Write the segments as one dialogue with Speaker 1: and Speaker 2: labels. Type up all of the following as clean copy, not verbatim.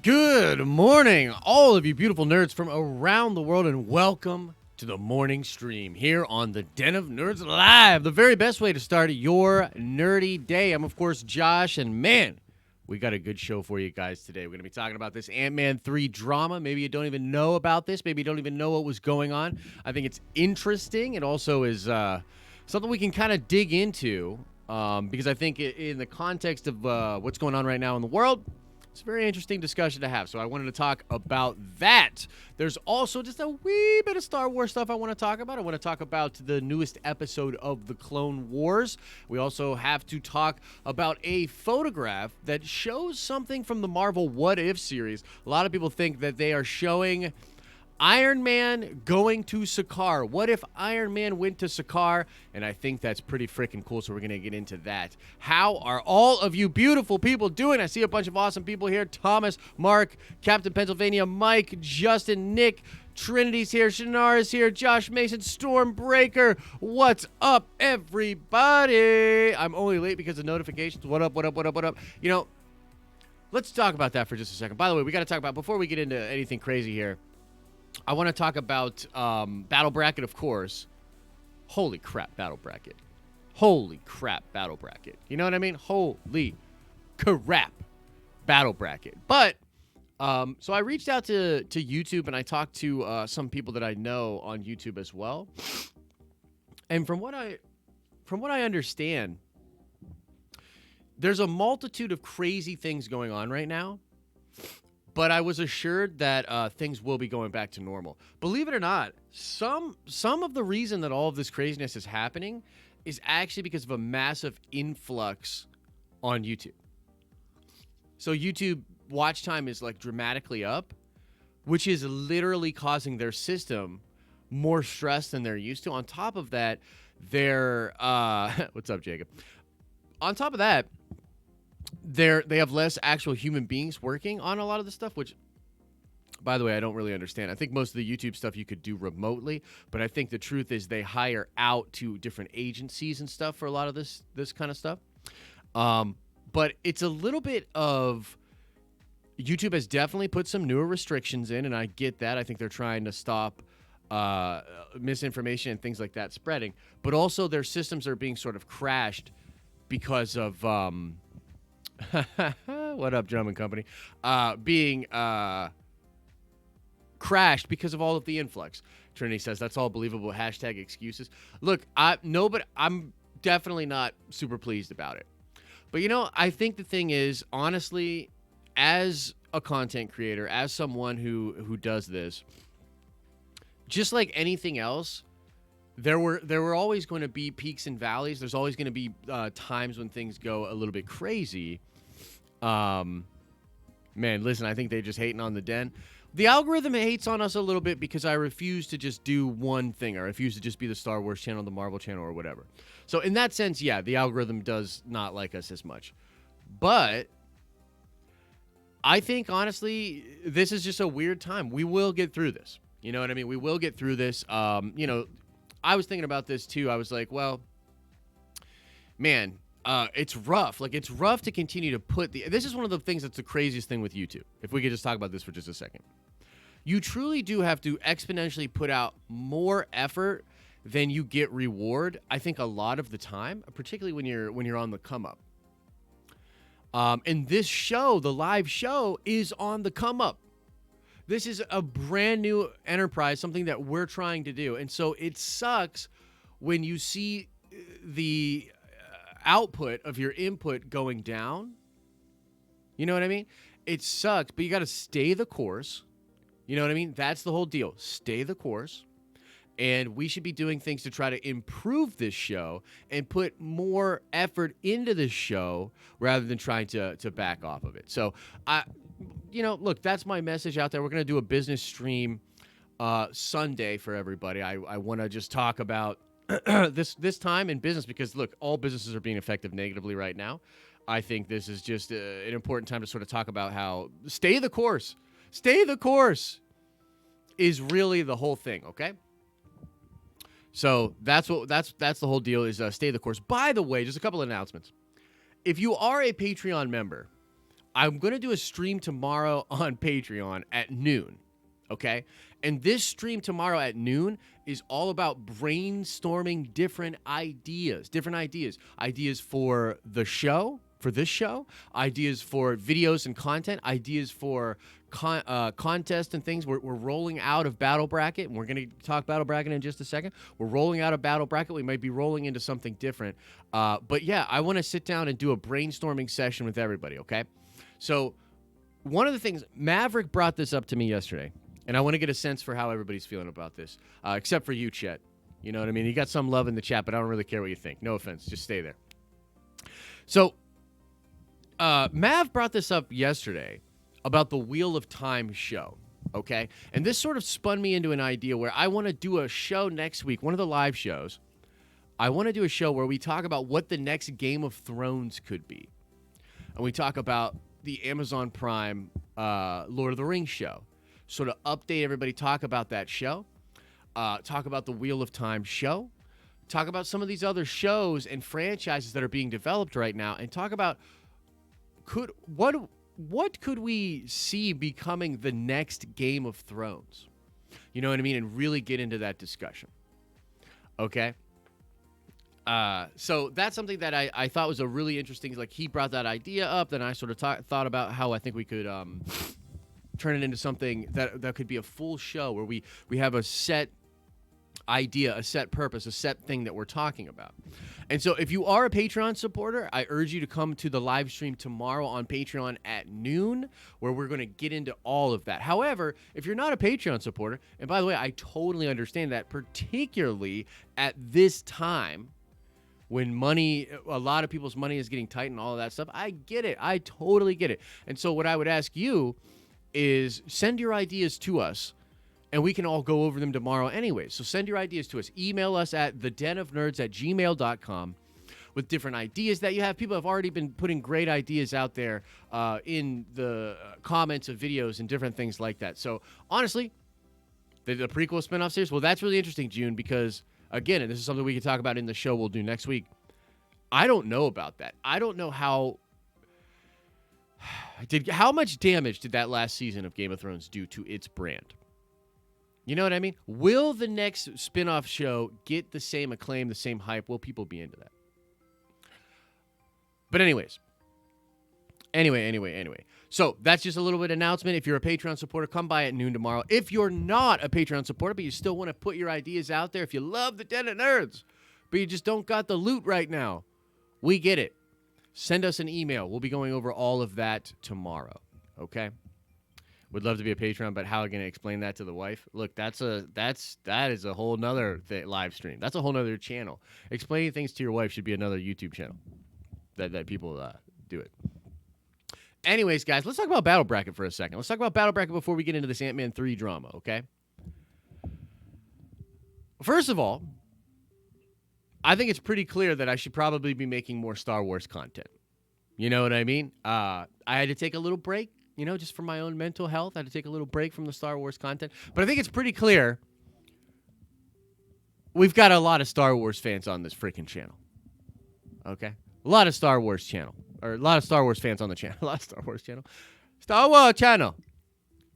Speaker 1: Good morning, all of you beautiful nerds from around the world, and welcome to the morning stream here on the Den of Nerds Live, the very best way to start your nerdy day. I'm, of course, Josh, and man, we got a good show for you guys today. We're going to be talking about this Ant-Man 3 drama. Maybe you don't even know about this. Maybe you don't even know what was going on. I think it's interesting. It also is something we can kind of dig into because I think in the context of what's going on right now in the world, it's a very interesting discussion to have, so I wanted to talk about that. There's also just a wee bit of Star Wars stuff I want to talk about. I want to talk about the newest episode of The Clone Wars. We also have to talk about a photograph that shows something from the Marvel What If series. A lot of people think that they are showing Iron Man going to Sakar. What if Iron Man went to Sakar? And I think that's pretty freaking cool, so we're going to get into that. How are all of you beautiful people doing? I see a bunch of awesome people here. Thomas, Mark, Captain Pennsylvania, Mike, Justin, Nick, Trinity's here, Shanara's here, Josh Mason, Stormbreaker. What's up, everybody? I'm only late because of notifications. What up, what up, what up, what up? You know, let's talk about that for just a second. By the way, we got to talk about, before we get into anything crazy here, I want to talk about Battle Bracket, of course. Holy crap, Battle Bracket. Holy crap, Battle Bracket. You know what I mean? Holy crap, Battle Bracket. But, so I reached out to YouTube, and I talked to some people that I know on YouTube as well. And from what I understand, there's a multitude of crazy things going on right now. But I was assured that things will be going back to normal. Believe it or not, some of the reason that all of this craziness is happening is actually because of a massive influx on YouTube. So YouTube watch time is like dramatically up, which is literally causing their system more stress than they're used to. On top of that, they're what's up, Jacob? On top of that, they have less actual human beings working on a lot of the stuff, which, by the way, I don't really understand. I think most of the YouTube stuff you could do remotely, but I think the truth is they hire out to different agencies and stuff for a lot of this kind of stuff. But it's a little bit of, YouTube has definitely put some newer restrictions in, and I get that. I think they're trying to stop misinformation and things like that spreading, but also their systems are being sort of crashed because of what up, Drum and Company? Being crashed because of all of the influx. Trinity says that's all believable. Hashtag excuses. Look, I'm definitely not super pleased about it. But you know, I think the thing is, honestly, as a content creator, as someone who does this, just like anything else, there were always going to be peaks and valleys. There's always going to be times when things go a little bit crazy. Man, listen, I think they're just hating on the Den. The algorithm hates on us a little bit because I refuse to just do one thing. I refuse to just be the Star Wars channel, the Marvel channel, or whatever. So in that sense, yeah, the algorithm does not like us as much. But I think, honestly, this is just a weird time. We will get through this. You know what I mean? We will get through this. You know, I was thinking about this too. I was like, well, man, it's rough. Like, it's rough to continue to put this is one of the things that's the craziest thing with YouTube. If we could just talk about this for just a second. You truly do have to exponentially put out more effort than you get reward, I think, a lot of the time, particularly when you're on the come up. And this show, the live show, is on the come up. This is a brand new enterprise, something that we're trying to do. And so it sucks when you see the output of your input going down. You know what I mean? It sucks, but you got to stay the course. You know what I mean? That's the whole deal. Stay the course. And we should be doing things to try to improve this show and put more effort into this show rather than trying to back off of it. So, you know, look, that's my message out there. We're going to do a business stream Sunday for everybody. I want to just talk about this time in business because, look, all businesses are being affected negatively right now. I think this is just an important time to sort of talk about how stay the course. Stay the course is really the whole thing, okay? So that's the whole deal is stay the course. By the way, just a couple of announcements. If you are a Patreon member, I'm going to do a stream tomorrow on Patreon at noon, okay? And this stream tomorrow at noon is all about brainstorming different ideas for the show, for this show, ideas for videos and content, ideas for contests and things. We're rolling out of Battle Bracket, and we're going to talk Battle Bracket in just a second. We're rolling out of Battle Bracket. We might be rolling into something different. But yeah, I want to sit down and do a brainstorming session with everybody, okay? So one of the things, Maverick brought this up to me yesterday, and I want to get a sense for how everybody's feeling about this, except for you, Chet. You know what I mean? You got some love in the chat, but I don't really care what you think. No offense. Just stay there. So Mav brought this up yesterday about the Wheel of Time show, okay? And this sort of spun me into an idea where I want to do a show next week, one of the live shows. I want to do a show where we talk about what the next Game of Thrones could be. And we talk about the Amazon Prime Lord of the Rings show. Sort of update everybody, talk about that show, talk about the Wheel of Time show, talk about some of these other shows and franchises that are being developed right now, and talk about what could we see becoming the next Game of Thrones? You know what I mean? And really get into that discussion. Okay? So that's something that I thought was a really interesting, like he brought that idea up, then I sort of thought about how I think we could turn it into something that could be a full show where we have a set idea, a set purpose, a set thing that we're talking about. And so if you are a Patreon supporter, I urge you to come to the live stream tomorrow on Patreon at noon, where we're going to get into all of that. However, if you're not a Patreon supporter, and by the way, I totally understand that, particularly at this time when a lot of people's money is getting tight and all of that stuff, I get it. I totally get it. And so what I would ask you is send your ideas to us, and we can all go over them tomorrow anyway. So send your ideas to us. Email us at thedenofnerds@gmail.com with different ideas that you have. People have already been putting great ideas out there in the comments of videos and different things like that. So honestly, the prequel spinoff series, well, that's really interesting, June, because again, and this is something we can talk about in the show we'll do next week, I don't know about that. I don't know how much damage did that last season of Game of Thrones do to its brand? You know what I mean? Will the next spin-off show get the same acclaim, the same hype? Will people be into that? But anyways. Anyway. So that's just a little bit of announcement. If you're a Patreon supporter, come by at noon tomorrow. If you're not a Patreon supporter, but you still want to put your ideas out there, if you love the Den of Nerds, but you just don't got the loot right now, we get it. Send us an email. We'll be going over all of that tomorrow. Okay? Would love to be a Patreon, but how am I going to explain that to the wife? Look, that is a whole nother live stream. That's a whole nother channel. Explaining things to your wife should be another YouTube channel that people do it. Anyways, guys, let's talk about Battle Bracket for a second. Let's talk about Battle Bracket before we get into this Ant-Man 3 drama, okay? First of all, I think it's pretty clear that I should probably be making more Star Wars content. You know what I mean? I had to take a little break, just for my own mental health. I had to take a little break from the Star Wars content. But I think it's pretty clear we've got a lot of Star Wars fans on this freaking channel. Okay? A lot of Star Wars channel. Or a lot of Star Wars fans on the channel. A lot of Star Wars channel. Star Wars channel.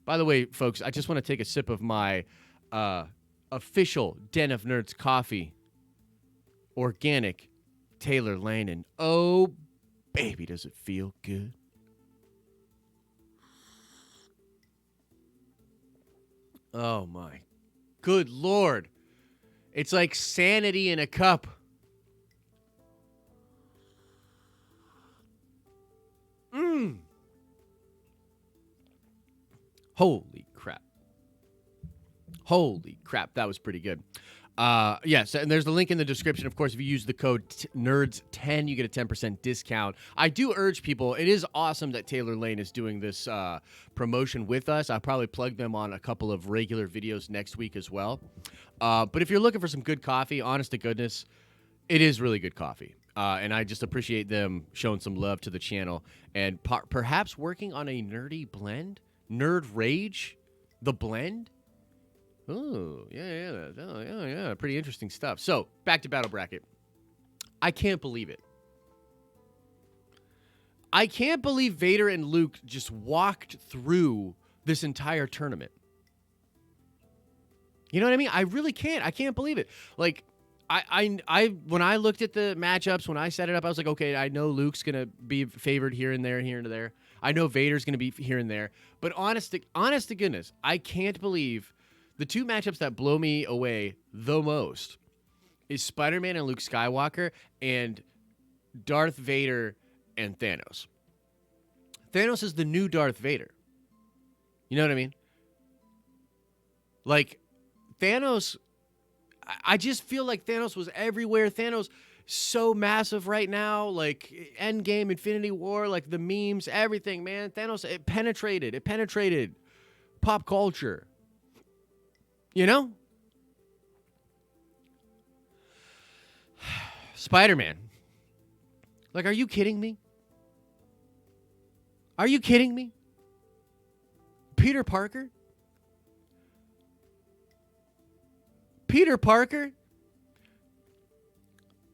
Speaker 1: By the way, folks, I just want to take a sip of my official Den of Nerds coffee. Organic Taylor Lane. And oh, baby, does it feel good. Oh, my good Lord. It's like sanity in a cup. Holy crap. Holy crap. That was pretty good. Yes, and there's the link in the description. Of course, if you use the code NERDS10, you get a 10% discount. I do urge people, it is awesome that Taylor Lane is doing this promotion with us. I'll probably plug them on a couple of regular videos next week as well. But if you're looking for some good coffee, honest to goodness, it is really good coffee. And I just appreciate them showing some love to the channel and perhaps working on a nerdy blend. Nerd Rage, the blend. Oh, yeah. Pretty interesting stuff. So, back to Battle Bracket. I can't believe it. I can't believe Vader and Luke just walked through this entire tournament. You know what I mean? I really can't. I can't believe it. Like, I when I looked at the matchups, when I set it up, I was like, okay, I know Luke's going to be favored here and there, here and there. I know Vader's going to be here and there. But honest to goodness, I can't believe the two matchups that blow me away the most is Spider-Man and Luke Skywalker and Darth Vader and Thanos. Thanos is the new Darth Vader. You know what I mean? Like, Thanos, I just feel like Thanos was everywhere. Thanos so massive right now, like Endgame, Infinity War, like the memes, everything, man. Thanos, it penetrated pop culture. You know? Spider-Man. Like, are you kidding me? Are you kidding me? Peter Parker? Peter Parker?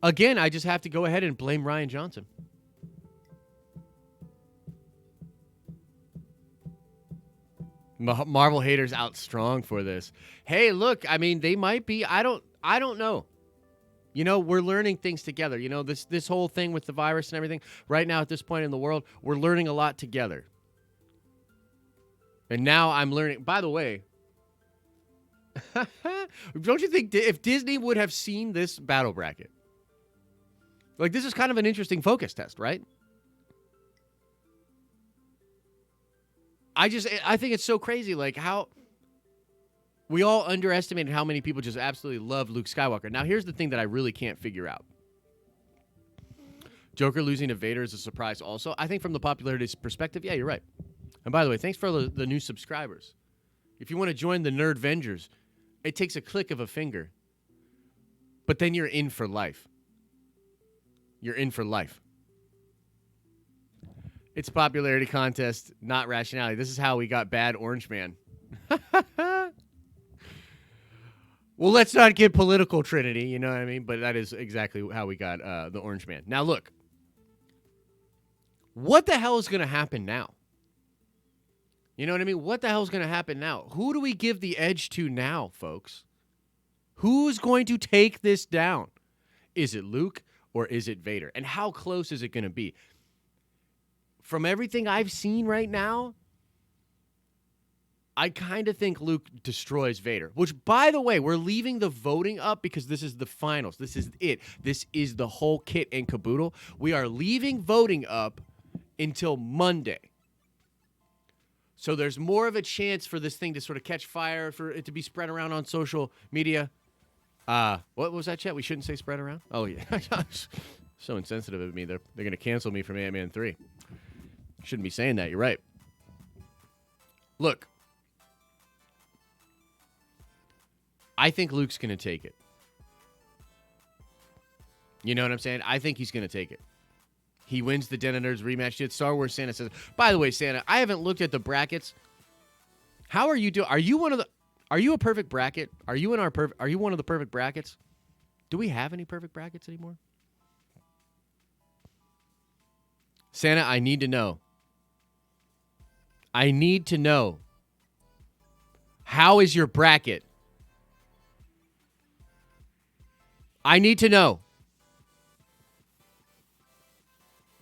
Speaker 1: Again, I just have to go ahead and blame Rian Johnson. Marvel haters out strong for this. Hey, look, I mean, they might be. I don't know. You know, we're learning things together. You know, this whole thing with the virus and everything, right now at this point in the world, we're learning a lot together. And now I'm learning. By the way, don't you think if Disney would have seen this battle bracket, like, this is kind of an interesting focus test, right? I think it's so crazy, like, how we all underestimated how many people just absolutely love Luke Skywalker. Now, here's the thing that I really can't figure out. Joker losing to Vader is a surprise also. I think from the popularity perspective, yeah, you're right. And by the way, thanks for the new subscribers. If you want to join the Nerd Vengers, it takes a click of a finger. But then you're in for life. You're in for life. It's popularity contest, not rationality. This is how we got bad Orange Man. Well, let's not get political, Trinity, you know what I mean? But that is exactly how we got the Orange Man. Now, look. What the hell is going to happen now? You know what I mean? What the hell is going to happen now? Who do we give the edge to now, folks? Who's going to take this down? Is it Luke or is it Vader? And how close is it going to be? From everything I've seen right now, I kind of think Luke destroys Vader. Which, by the way, we're leaving the voting up because this is the finals. This is it. This is the whole kit and caboodle. We are leaving voting up until Monday. So there's more of a chance for this thing to sort of catch fire, for it to be spread around on social media. What was that, chat? We shouldn't say spread around? Oh, yeah. So insensitive of me. They're going to cancel me from Ant-Man 3. Shouldn't be saying that. You're right. Look. I think Luke's going to take it. You know what I'm saying? I think he's going to take it. He wins the Den of Nerds rematch. Dude, Star Wars Santa says, by the way, Santa, I haven't looked at the brackets. How are you doing? Are you a perfect bracket? Are you one of the perfect brackets? Do we have any perfect brackets anymore? Santa, I need to know. I need to know. How is your bracket? I need to know.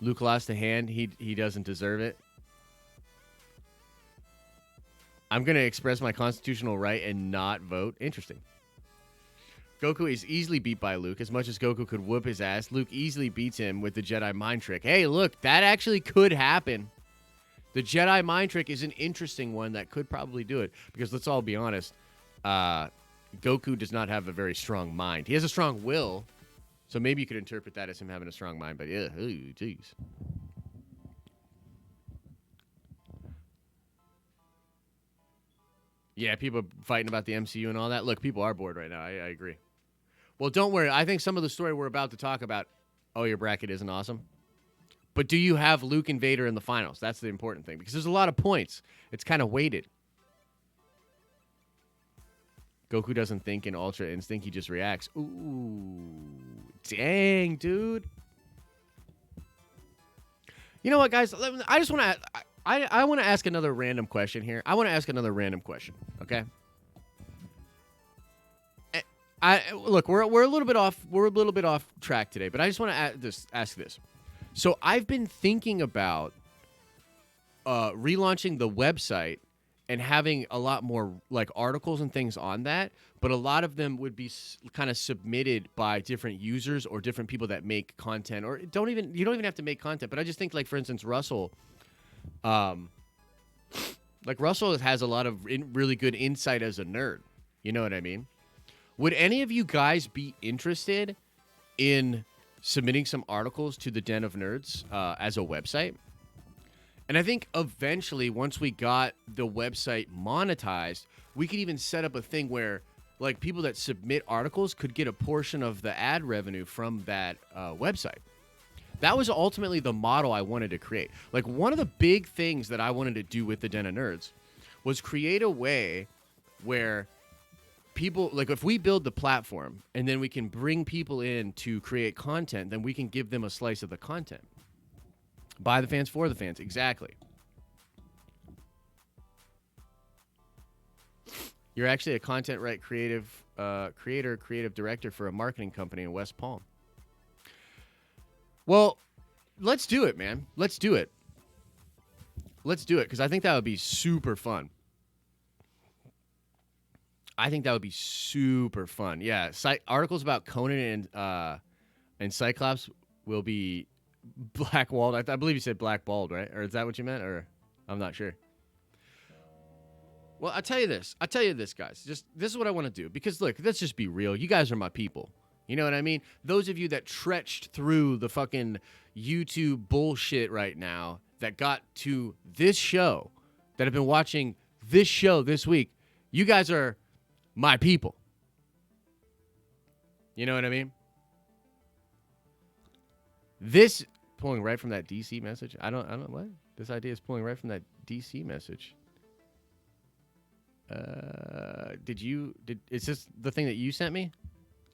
Speaker 1: Luke lost a hand. He doesn't deserve it. I'm going to express my constitutional right and not vote. Interesting. Goku is easily beat by Luke. As much as Goku could whoop his ass, Luke easily beats him with the Jedi mind trick. Hey, look, that actually could happen. The Jedi mind trick is an interesting one that could probably do it. Because let's all be honest, Goku does not have a very strong mind. He has a strong will. So maybe you could interpret that as him having a strong mind. But yeah, jeez. Yeah, people are fighting about the MCU and all that. Look, people are bored right now. I agree. Well, don't worry. I think some of the story we're about to talk about, oh, your bracket isn't awesome. But do you have Luke and Vader in the finals? That's the important thing. Because there's a lot of points. It's kind of weighted. Goku doesn't think in Ultra Instinct. He just reacts. Ooh. Dang, dude. You know what, guys? I just want to. I want to ask another random question here. I want to ask another random question. Okay. Look. We're a little bit off. We're a little bit off track today, but I just want to ask this. So I've been thinking about relaunching the website and having a lot more like articles and things on that, but a lot of them would be kind of submitted by different users or different people that make content, or you don't even have to make content. But I just think, like, for instance, Russell, Russell has a lot of really good insight as a nerd. You know what I mean? Would any of you guys be interested in submitting some articles to the Den of Nerds as a website? And I think eventually, once we got the website monetized, we could even set up a thing where, like, people that submit articles could get a portion of the ad revenue from that website. That was ultimately the model I wanted to create. Like, one of the big things that I wanted to do with the Den of Nerds was create a way where people, like, if we build the platform and then we can bring people in to create content, then we can give them a slice of the content. By the fans, for the fans. Exactly. You're actually a content creative director for a marketing company in West Palm. Well, let's do it, man. Let's do it. Let's do it, because I think that would be super fun. Yeah, articles about Conan and Cyclops will be blackwalled. I believe you said blackballed, right? Or is that what you meant? Or I'm not sure. Well, I'll tell you this, guys. This is what I want to do. Because, look, let's just be real. You guys are my people. You know what I mean? Those of you that trenched through the fucking YouTube bullshit right now that got to this show, that have been watching this show this week, you guys are my people. You know what I mean? This pulling right from that DC message. I don't what? This idea is pulling right from that DC message. Is this the thing that you sent me?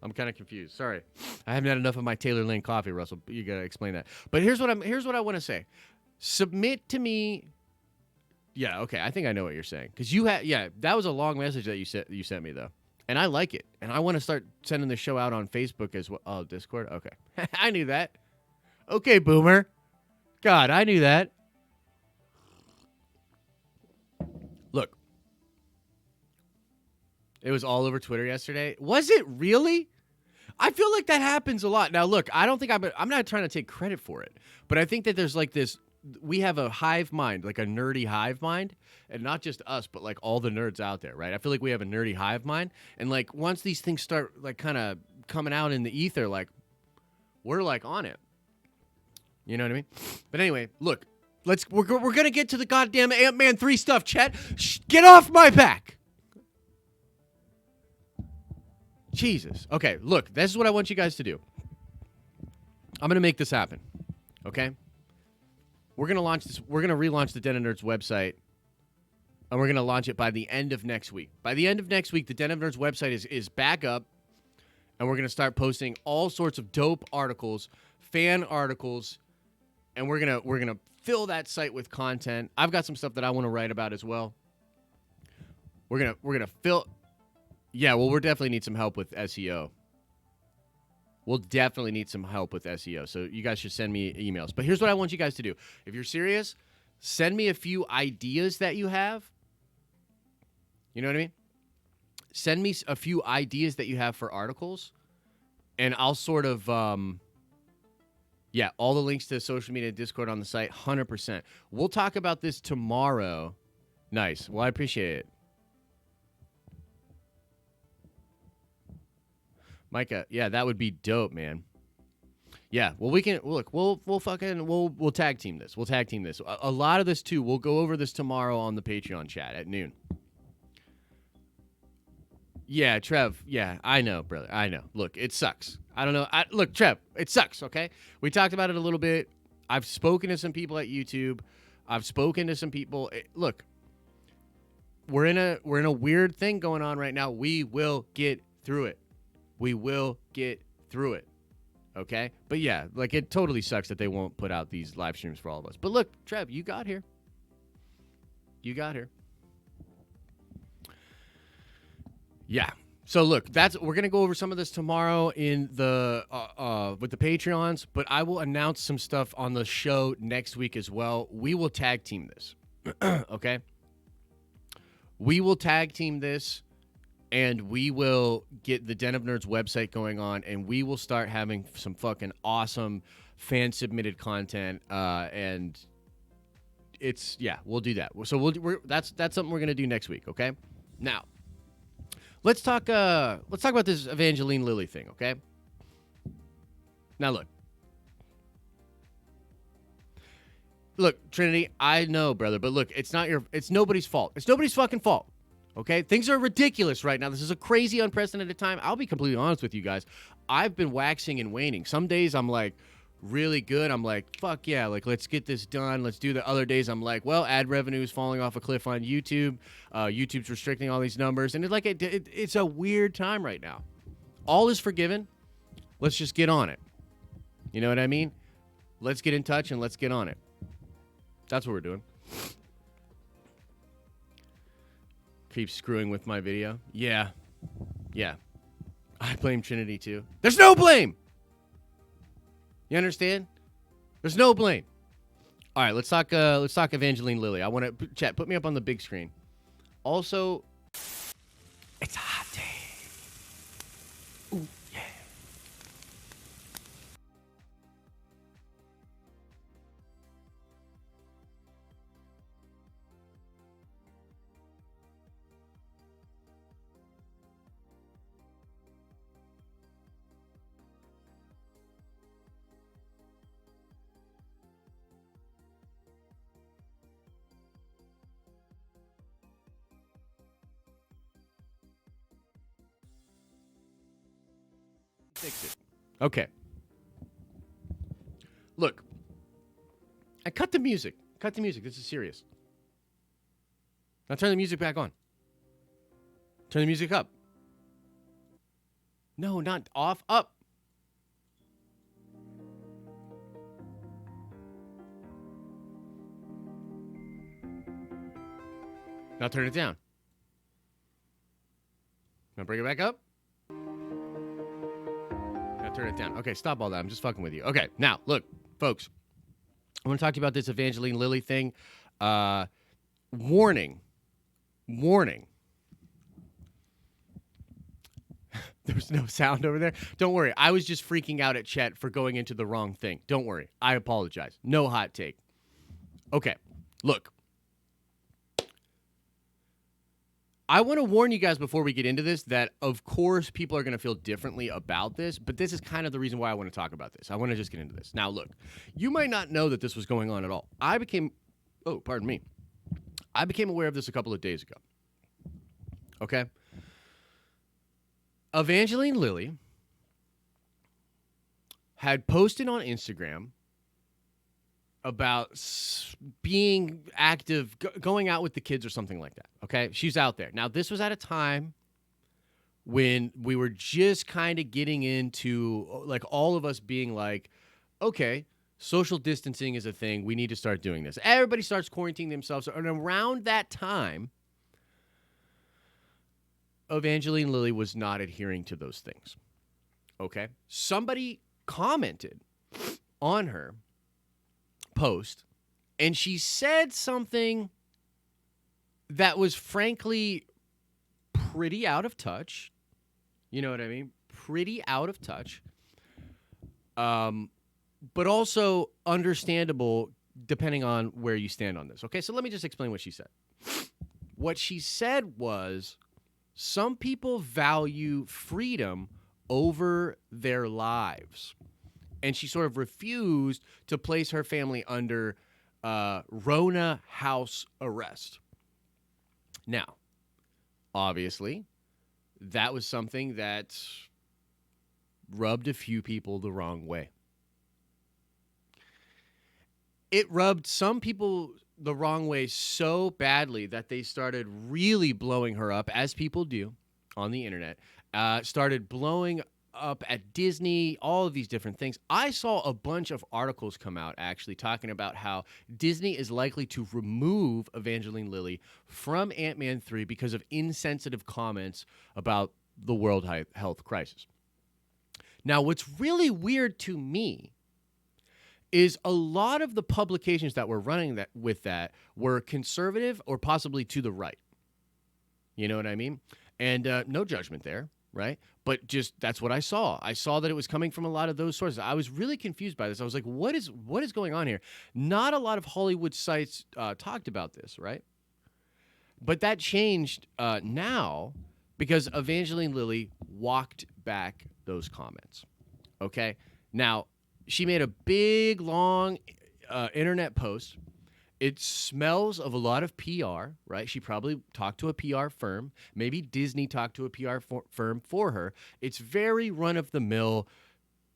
Speaker 1: I'm kind of confused. Sorry. I haven't had enough of my Taylor Lane coffee, Russell. You got to explain that. But here's what I want to say. Submit to me. Yeah, okay. I think I know what you're saying. Cuz that was a long message that you sent me though. And I like it. And I want to start sending the show out on Facebook as well. Oh, Discord. Okay. I knew that. Okay, boomer. God, I knew that. Look. It was all over Twitter yesterday. Was it really? I feel like that happens a lot. Now, look, I don't think I'm not trying to take credit for it, but I think that there's like this, we have a hive mind, like a nerdy hive mind, and not just us, but like all the nerds out there, right? I feel like we have a nerdy hive mind, and like once these things start like kind of coming out in the ether, like we're like on it. You know what I mean? But anyway, look, we're gonna get to the goddamn Ant-Man 3 stuff, chat. Get off my back. Jesus. Okay, look, this is what I want you guys to do. I'm going to make this happen. Okay? We're going to launch this. We're going to relaunch the Den of Nerds website, and we're going to launch it by the end of next week. By the end of next week, the Den of Nerds website is back up, and we're going to start posting all sorts of dope articles, fan articles, and we're going to fill that site with content. I've got some stuff that I want to write about as well. We're going to fill. Yeah, well, we'll definitely need some help with SEO. So you guys should send me emails. But here's what I want you guys to do. If you're serious, send me a few ideas that you have. You know what I mean? Send me a few ideas that you have for articles. And I'll sort of, all the links to social media, Discord on the site, 100%. We'll talk about this tomorrow. Nice. Well, I appreciate it. Micah, yeah, that would be dope, man. Yeah, well, we can look. We'll tag team this. A lot of this too. We'll go over this tomorrow on the Patreon chat at noon. Yeah, Trev. Yeah, I know, brother. I know. Look, it sucks. I don't know. Look, Trev, it sucks. Okay, we talked about it a little bit. I've spoken to some people at YouTube. I've spoken to some people. Look, we're in a weird thing going on right now. We will get through it. Okay? But yeah, like it totally sucks that they won't put out these live streams for all of us. But look, Trev, you got here. You got here. Yeah. So look, we're gonna go over some of this tomorrow in the with the Patreons, but I will announce some stuff on the show next week as well. We will tag team this. Okay? We will tag team this, and we will get the Den of Nerds website going on, and we will start having some fucking awesome fan submitted content. And we'll do that. So that's something we're gonna do next week. Okay? Now, let's talk about this Evangeline Lilly thing. Okay? Now look, Trinity, I know, brother, but look, it's nobody's fault. It's nobody's fucking fault. Okay? Things are ridiculous right now. This is a crazy, unprecedented time. I'll be completely honest with you guys. I've been waxing and waning. Some days I'm like really good. I'm like, fuck yeah, like let's get this done. Let's do the other days. I'm like, well, ad revenue is falling off a cliff on YouTube. YouTube's restricting all these numbers. And it's a weird time right now. All is forgiven. Let's just get on it. You know what I mean? Let's get in touch and let's get on it. That's what we're doing. Keep screwing with my video. Yeah. I blame Trinity too. There's no blame. You understand? There's no blame. All right, let's talk Evangeline Lilly. I want to chat. Put me up on the big screen. Also, it's a hot day. Ooh, yeah. Fix it. Okay. Look. I cut the music. Cut the music. This is serious. Now turn the music back on. Turn the music up. No, not off. Up. Now turn it down. Now bring it back up. Turn it down. Okay, stop all that. I'm just fucking with you. Okay, now, look, folks. I want to talk to you about this Evangeline Lilly thing. Warning. There's no sound over there. Don't worry. I was just freaking out at Chet for going into the wrong thing. Don't worry. I apologize. No hot take. Okay, look. I want to warn you guys before we get into this that, of course, people are going to feel differently about this, but this is kind of the reason why I want to talk about this. I want to just get into this. Now, look, you might not know that this was going on at all. I became aware of this a couple of days ago. Okay? Evangeline Lilly had posted on Instagram about being active, going out with the kids or something like that, okay? She's out there. Now, this was at a time when we were just kind of getting into, like, all of us being like, okay, social distancing is a thing. We need to start doing this. Everybody starts quarantining themselves. And around that time, Evangeline Lilly was not adhering to those things, okay? Somebody commented on her post, and she said something that was frankly pretty out of touch. You know what I mean? Pretty out of touch. But also understandable depending on where you stand on this. Okay, so let me just explain what she said. What she said was, some people value freedom over their lives. And she sort of refused to place her family under Rona house arrest. Now, obviously, that was something that rubbed a few people the wrong way. It rubbed some people the wrong way so badly that they started really blowing her up, as people do on the internet, started blowing up at Disney, all of these different things. I saw a bunch of articles come out actually talking about how Disney is likely to remove Evangeline Lilly from Ant-Man 3 because of insensitive comments about the world health crisis. Now, what's really weird to me is a lot of the publications that were running that were conservative or possibly to the right. You know what I mean? And no judgment there, right? But just that's what I saw. I saw that it was coming from a lot of those sources. I was really confused by this. I was like, what is going on here? Not a lot of Hollywood sites talked about this, right? But that changed now because Evangeline Lilly walked back those comments. Okay? Now, she made a big, long internet post. It smells of a lot of PR, right? She probably talked to a PR firm. Maybe Disney talked to a PR firm for her. It's very run-of-the-mill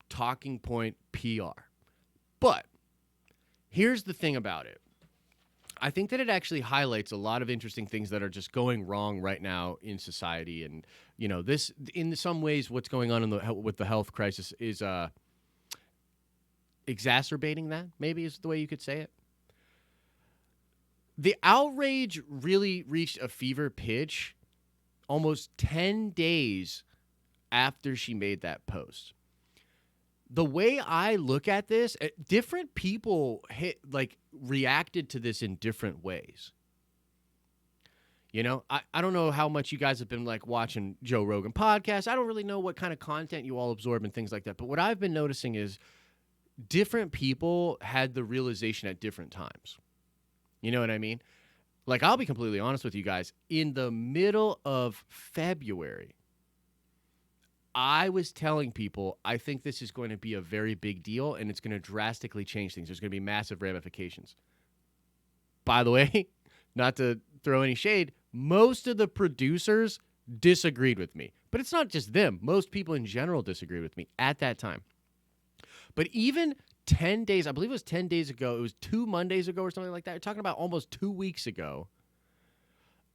Speaker 1: talking point PR. But here's the thing about it. I think that it actually highlights a lot of interesting things that are just going wrong right now in society. And, you know, this, in some ways, what's going on with the health crisis is exacerbating that, maybe is the way you could say it. The outrage really reached a fever pitch almost 10 days after she made that post. The way I look at this, different people reacted to this in different ways. You know, I don't know how much you guys have been like watching Joe Rogan podcasts. I don't really know what kind of content you all absorb and things like that. But what I've been noticing is different people had the realization at different times. You know what I mean? Like, I'll be completely honest with you guys. In the middle of February, I was telling people I think this is going to be a very big deal and it's going to drastically change things. There's going to be massive ramifications. By the way, not to throw any shade, most of the producers disagreed with me. But it's not just them. Most people in general disagreed with me at that time. But even 10 days, I believe it was 10 days ago, it was 2 Mondays ago or something like that. We're talking about almost 2 weeks ago.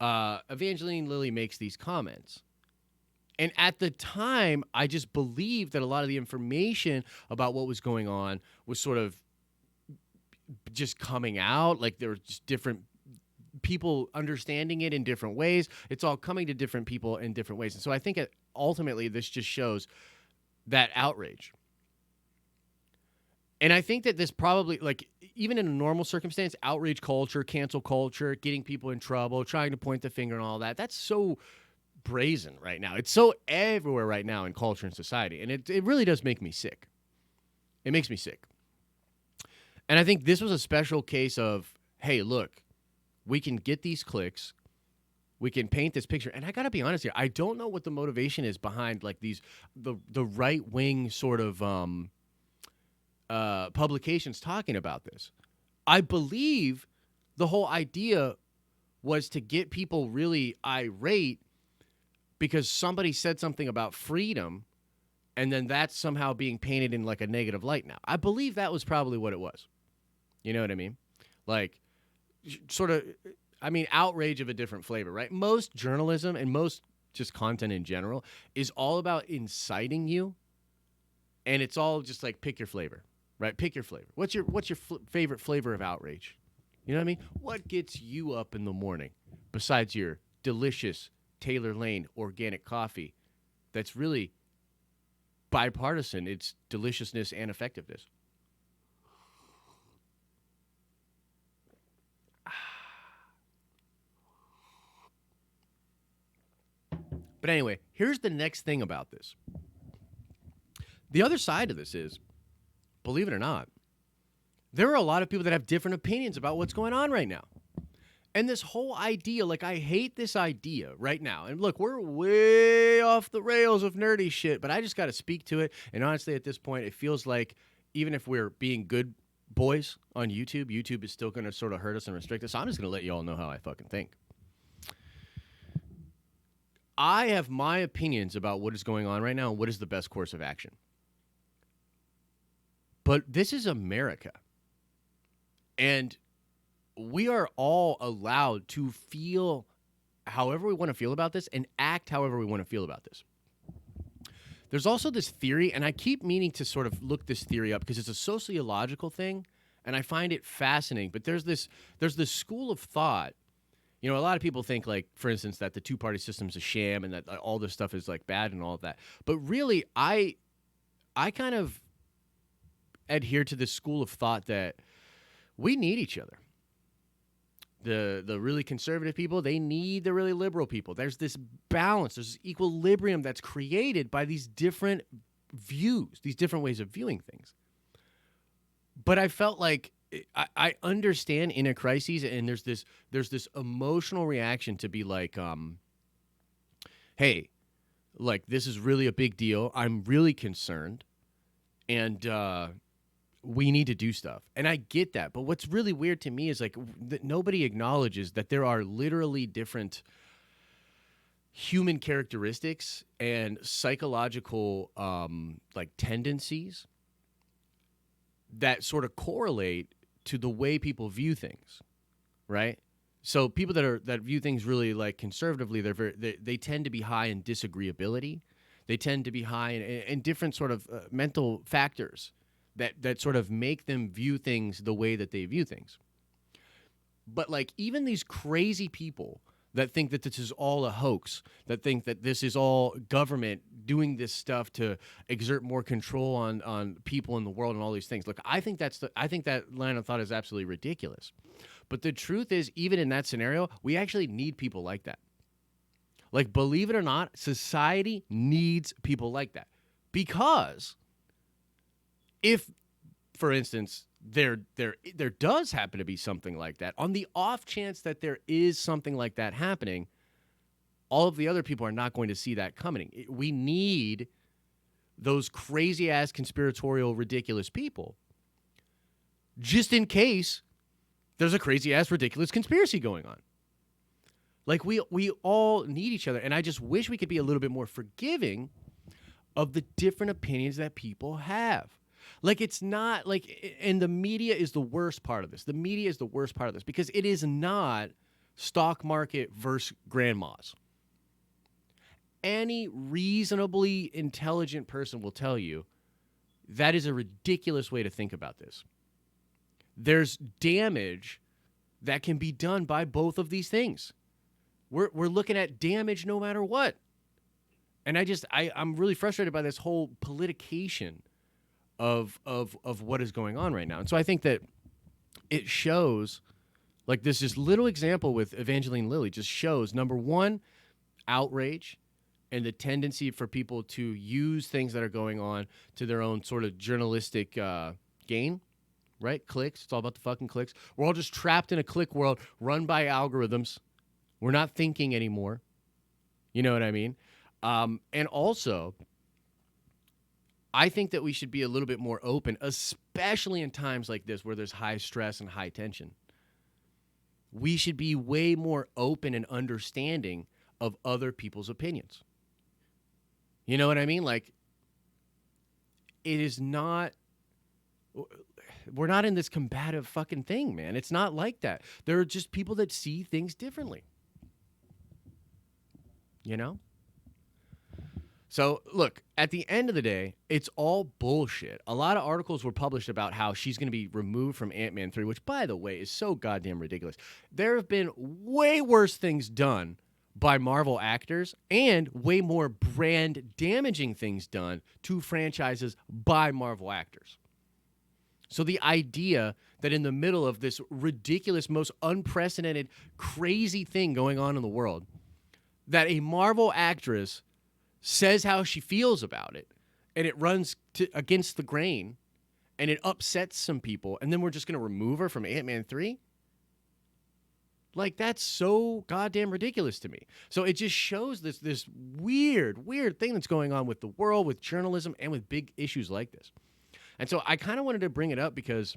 Speaker 1: Evangeline Lilly makes these comments. And at the time, I just believed that a lot of the information about what was going on was sort of just coming out. Like there were just different people understanding it in different ways. It's all coming to different people in different ways. And so I think ultimately this just shows that outrage. And I think that this probably, like, even in a normal circumstance, outrage culture, cancel culture, getting people in trouble, trying to point the finger and all that, that's so brazen right now. It's so everywhere right now in culture and society. And it really does make me sick. It makes me sick. And I think this was a special case of, hey, look, we can get these clicks. We can paint this picture. And I got to be honest here. I don't know what the motivation is behind, like, the right-wing sort of publications talking about this. I believe the whole idea was to get people really irate because somebody said something about freedom, and then that's somehow being painted in like a negative light now. I believe that was probably what it was. You know what I mean? Like, sort of, I mean, outrage of a different flavor, right? Most journalism and most just content in general is all about inciting you, and it's all just like pick your flavor. Right, pick your flavor. What's your favorite flavor of outrage? You know what I mean? What gets you up in the morning besides your delicious Taylor Lane organic coffee that's really bipartisan, its deliciousness and effectiveness? But anyway, here's the next thing about this. The other side of this is, believe it or not, there are a lot of people that have different opinions about what's going on right now. And this whole idea, like, I hate this idea right now. And look, we're way off the rails of nerdy shit, but I just got to speak to it. And honestly, at this point, it feels like even if we're being good boys on YouTube, YouTube is still going to sort of hurt us and restrict us. So I'm just going to let you all know how I fucking think. I have my opinions about what is going on right now and what is the best course of action. But this is America. And we are all allowed to feel however we want to feel about this and act however we want to feel about this. there's also this theory, and I keep meaning to sort of look this theory up because it's a sociological thing, and I find it fascinating. But there's this school of thought. You know, a lot of people think, like, for instance, that the two-party system is a sham and that all this stuff is, like, bad and all of that. But really, I kind of adhere to this school of thought that we need each other. The really conservative people, they need the really liberal people. There's this balance, there's this equilibrium that's created by these different views, these different ways of viewing things. But I felt like I understand in a crisis, and there's this emotional reaction to be like, hey, like, this is really a big deal. I'm really concerned, and we need to do stuff. And I get that. But what's really weird to me is, like, that nobody acknowledges that there are literally different human characteristics and psychological like tendencies that sort of correlate to the way people view things, right? So people that view things really, like, conservatively, they tend to be high in disagreeability. They tend to be high in different sort of mental factors that sort of make them view things the way that they view things. But, like, even these crazy people that think that this is all a hoax, that think that this is all government doing this stuff to exert more control on people in the world and all these things. Look, I think that line of thought is absolutely ridiculous. But the truth is, even in that scenario, we actually need people like that. Like, believe it or not, society needs people like that. Because if, for instance, there does happen to be something like that, on the off chance that there is something like that happening, all of the other people are not going to see that coming. We need those crazy-ass, conspiratorial, ridiculous people just in case there's a crazy-ass, ridiculous conspiracy going on. Like, we all need each other, and I just wish we could be a little bit more forgiving of the different opinions that people have. Like, it's not like, and the media is the worst part of this. The media is the worst part of this because it is not stock market versus grandmas. Any reasonably intelligent person will tell you that is a ridiculous way to think about this. There's damage that can be done by both of these things. We're looking at damage no matter what. And I'm really frustrated by this whole politication of what is going on right now. And so I think that it shows, like, this little example with Evangeline Lilly just shows, number one, outrage and the tendency for people to use things that are going on to their own sort of journalistic gain, right? Clicks. It's all about the fucking clicks. We're all just trapped in a click world run by algorithms. We're not thinking anymore. You know what I mean? And also, I think that we should be a little bit more open, especially in times like this where there's high stress and high tension. We should be way more open and understanding of other people's opinions. You know what I mean? Like, it is not, we're not in this combative fucking thing, man. It's not like that. There are just people that see things differently. You know? So, look, at the end of the day, it's all bullshit. A lot of articles were published about how she's going to be removed from Ant-Man 3, which, by the way, is so goddamn ridiculous. There have been way worse things done by Marvel actors and way more brand-damaging things done to franchises by Marvel actors. So the idea that in the middle of this ridiculous, most unprecedented, crazy thing going on in the world, that a Marvel actress says how she feels about it, and it runs against the grain, and it upsets some people, and then we're just going to remove her from Ant-Man 3? Like, that's so goddamn ridiculous to me. So it just shows this weird thing that's going on with the world, with journalism, and with big issues like this. And so I kind of wanted to bring it up because,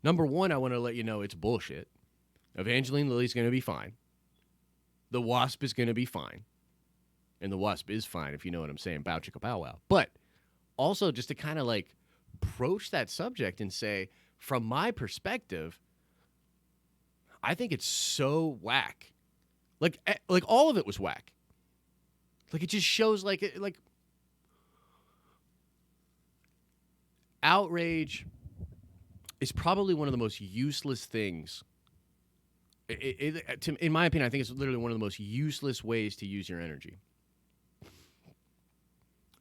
Speaker 1: number one, I want to let you know it's bullshit. Evangeline Lilly's going to be fine. The Wasp is going to be fine. And the Wasp is fine, if you know what I'm saying. Bow chicka bow wow. But also just to kind of, like, broach that subject and say, from my perspective, I think it's so whack. Like all of it was whack. Like, it just shows, like Outrage is probably one of the most useless things. In my opinion, I think it's literally one of the most useless ways to use your energy.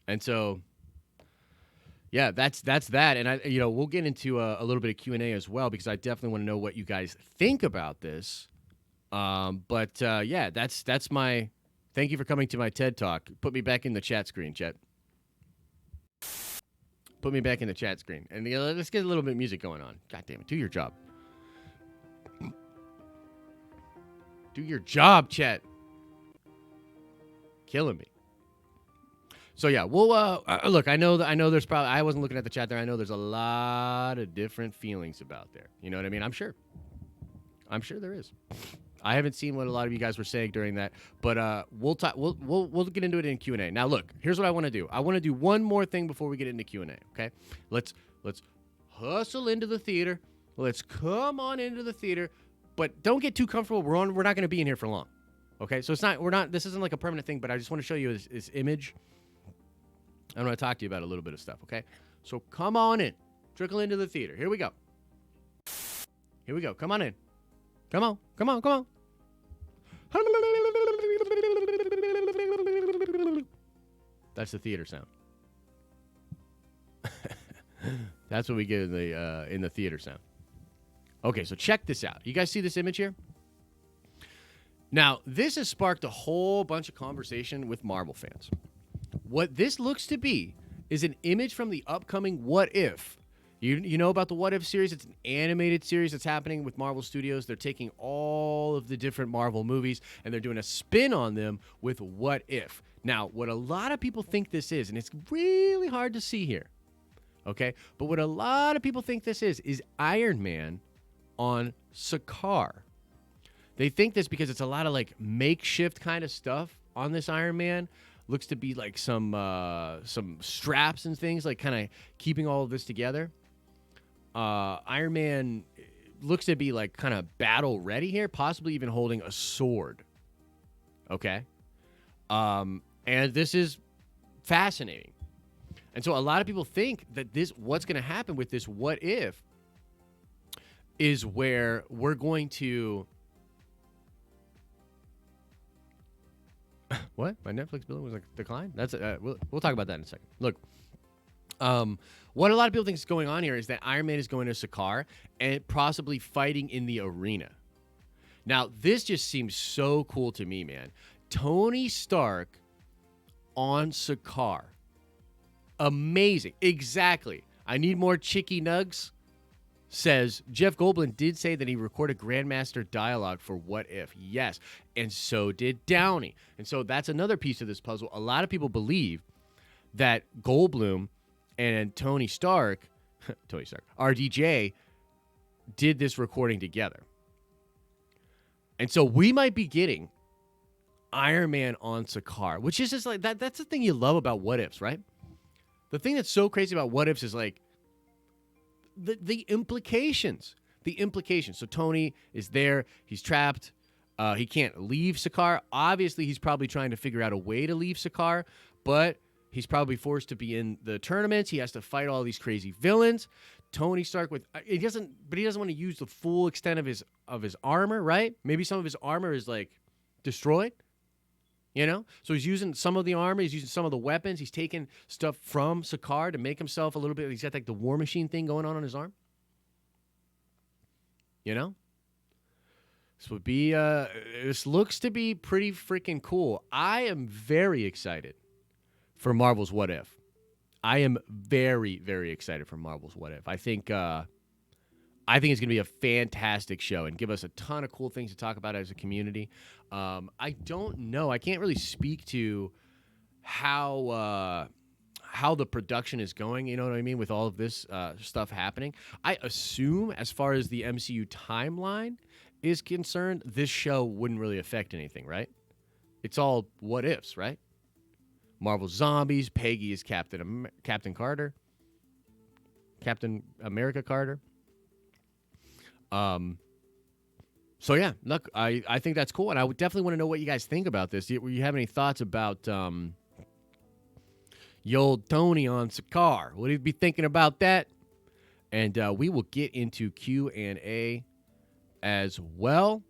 Speaker 1: And so, yeah, that's that. And we'll get into a little bit of Q&A as well, because I definitely want to know what you guys think about this. Yeah, that's my. Thank you for coming to my TED Talk. Put me back in the chat screen, Chet. Put me back in the chat screen. And let's get a little bit of music going on. God damn it. Do your job. Do your job, Chet. Killing me. So yeah, we'll look. I know there's probably. I wasn't looking at the chat there. I know there's a lot of different feelings about there. You know what I mean? I'm sure there is. I haven't seen what a lot of you guys were saying during that, but we'll talk. We'll get into it in Q&A. Now, look. Here's what I want to do. I want to do one more thing before we get into Q&A. Okay? Let's hustle into the theater. Let's come on into the theater. But don't get too comfortable. We're not going to be in here for long. Okay? So this isn't like a permanent thing, but I just want to show you this image. I want to talk to you about a little bit of stuff, okay? So come on in. Trickle into the theater. Here we go. Come on in. Come on. That's the theater sound. That's what we get in the theater sound. Okay, so check this out. You guys see this image here? Now, this has sparked a whole bunch of conversation with Marvel fans. What this looks to be is an image from the upcoming What If. You know about the What If series? It's an animated series that's happening with Marvel Studios. They're taking all of the different Marvel movies and they're doing a spin on them with What If. Now, what a lot of people think this is, and it's really hard to see here, okay? But what a lot of people think this is Iron Man on Sakar. They think this because it's a lot of like makeshift kind of stuff on this Iron Man. Looks to be like some straps and things, like kind of keeping all of this together. Iron Man looks to be like kind of battle ready here, possibly even holding a sword. Okay. And this is fascinating. And so a lot of people think that what's going to happen with this What If is where we're going to... What? My Netflix bill was like declined? That's we'll talk about that in a second. Look, what a lot of people think is going on here is that Iron Man is going to Sakar and possibly fighting in the arena. Now, this just seems so cool to me, man. Tony Stark on Sakar. Amazing. Exactly. I need more chicky nugs. Says Jeff Goldblum did say that he recorded Grandmaster dialogue for What If. Yes, and so did Downey. And so that's another piece of this puzzle. A lot of people believe that Goldblum and Tony Stark, RDJ, did this recording together. And so we might be getting Iron Man on Sakar, which is just like that. That's the thing you love about What Ifs, right? The thing that's so crazy about What Ifs is like the implications. So Tony is there. He's trapped. He can't leave Sakar. Obviously, he's probably trying to figure out a way to leave Sakar, but he's probably forced to be in the tournaments. He has to fight all these crazy villains. Tony Stark he doesn't want to use the full extent of his armor, right? Maybe some of his armor is like destroyed. You know? So he's using some of the armor. He's using some of the weapons. He's taking stuff from Sakar to make himself a little bit. He's got like the War Machine thing going on his arm. You know? This looks to be pretty freaking cool. I am very excited for Marvel's What If. I am very, very excited for Marvel's What If. I think it's going to be a fantastic show and give us a ton of cool things to talk about as a community. I don't know. I can't really speak to how the production is going, you know what I mean, with all of this stuff happening. I assume as far as the MCU timeline is concerned, this show wouldn't really affect anything, right? It's all what ifs, right? Marvel Zombies, Peggy is Captain Carter, Captain America Carter. So yeah, look, I think that's cool, and I would definitely want to know what you guys think about this. Do you have any thoughts about old Tony on Sakar. What do you be thinking about that? And we will get into Q&A as well.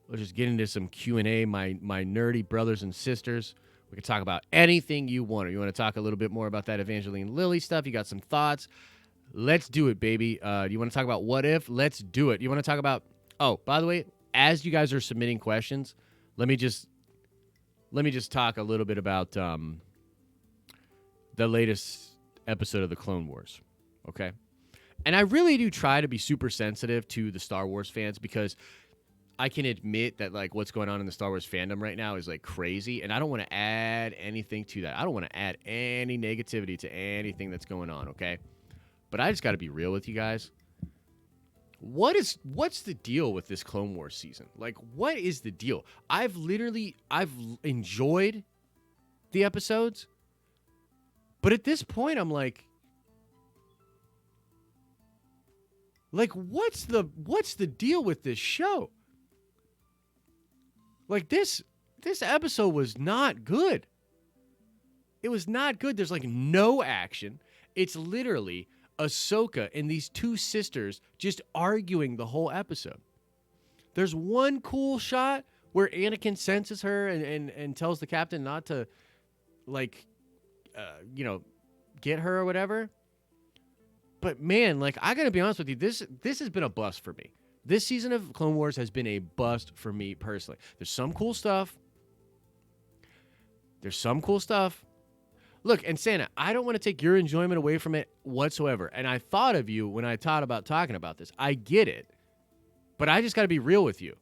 Speaker 1: We'll just get into some Q&A, my nerdy brothers and sisters. We can talk about anything you want. Or you want to talk a little bit more about that Evangeline Lily stuff? You got some thoughts? Let's do it, baby. Do you want to talk about what if? Let's do it. You want to talk about... Oh, by the way, as you guys are submitting questions, let me just talk a little bit about the latest episode of the Clone Wars, okay? And I really do try to be super sensitive to the Star Wars fans because I can admit that, like, what's going on in the Star Wars fandom right now is, like, crazy, and I don't want to add anything to that. I don't want to add any negativity to anything that's going on, okay? But I just got to be real with you guys. What's the deal with this Clone Wars season? Like, what is the deal? I've enjoyed the episodes, but at this point, I'm like, what's the deal with this show? Like, this episode was not good. It was not good. There's, like, no action. It's literally Ahsoka and these two sisters just arguing the whole episode. There's one cool shot where Anakin senses her and tells the captain not to, like, get her or whatever. But, man, like, I got to be honest with you, this has been a bust for me. This season of Clone Wars has been a bust for me personally. There's some cool stuff. Look, and Santa, I don't want to take your enjoyment away from it whatsoever. And I thought of you when I thought about talking about this. I get it. But I just got to be real with you.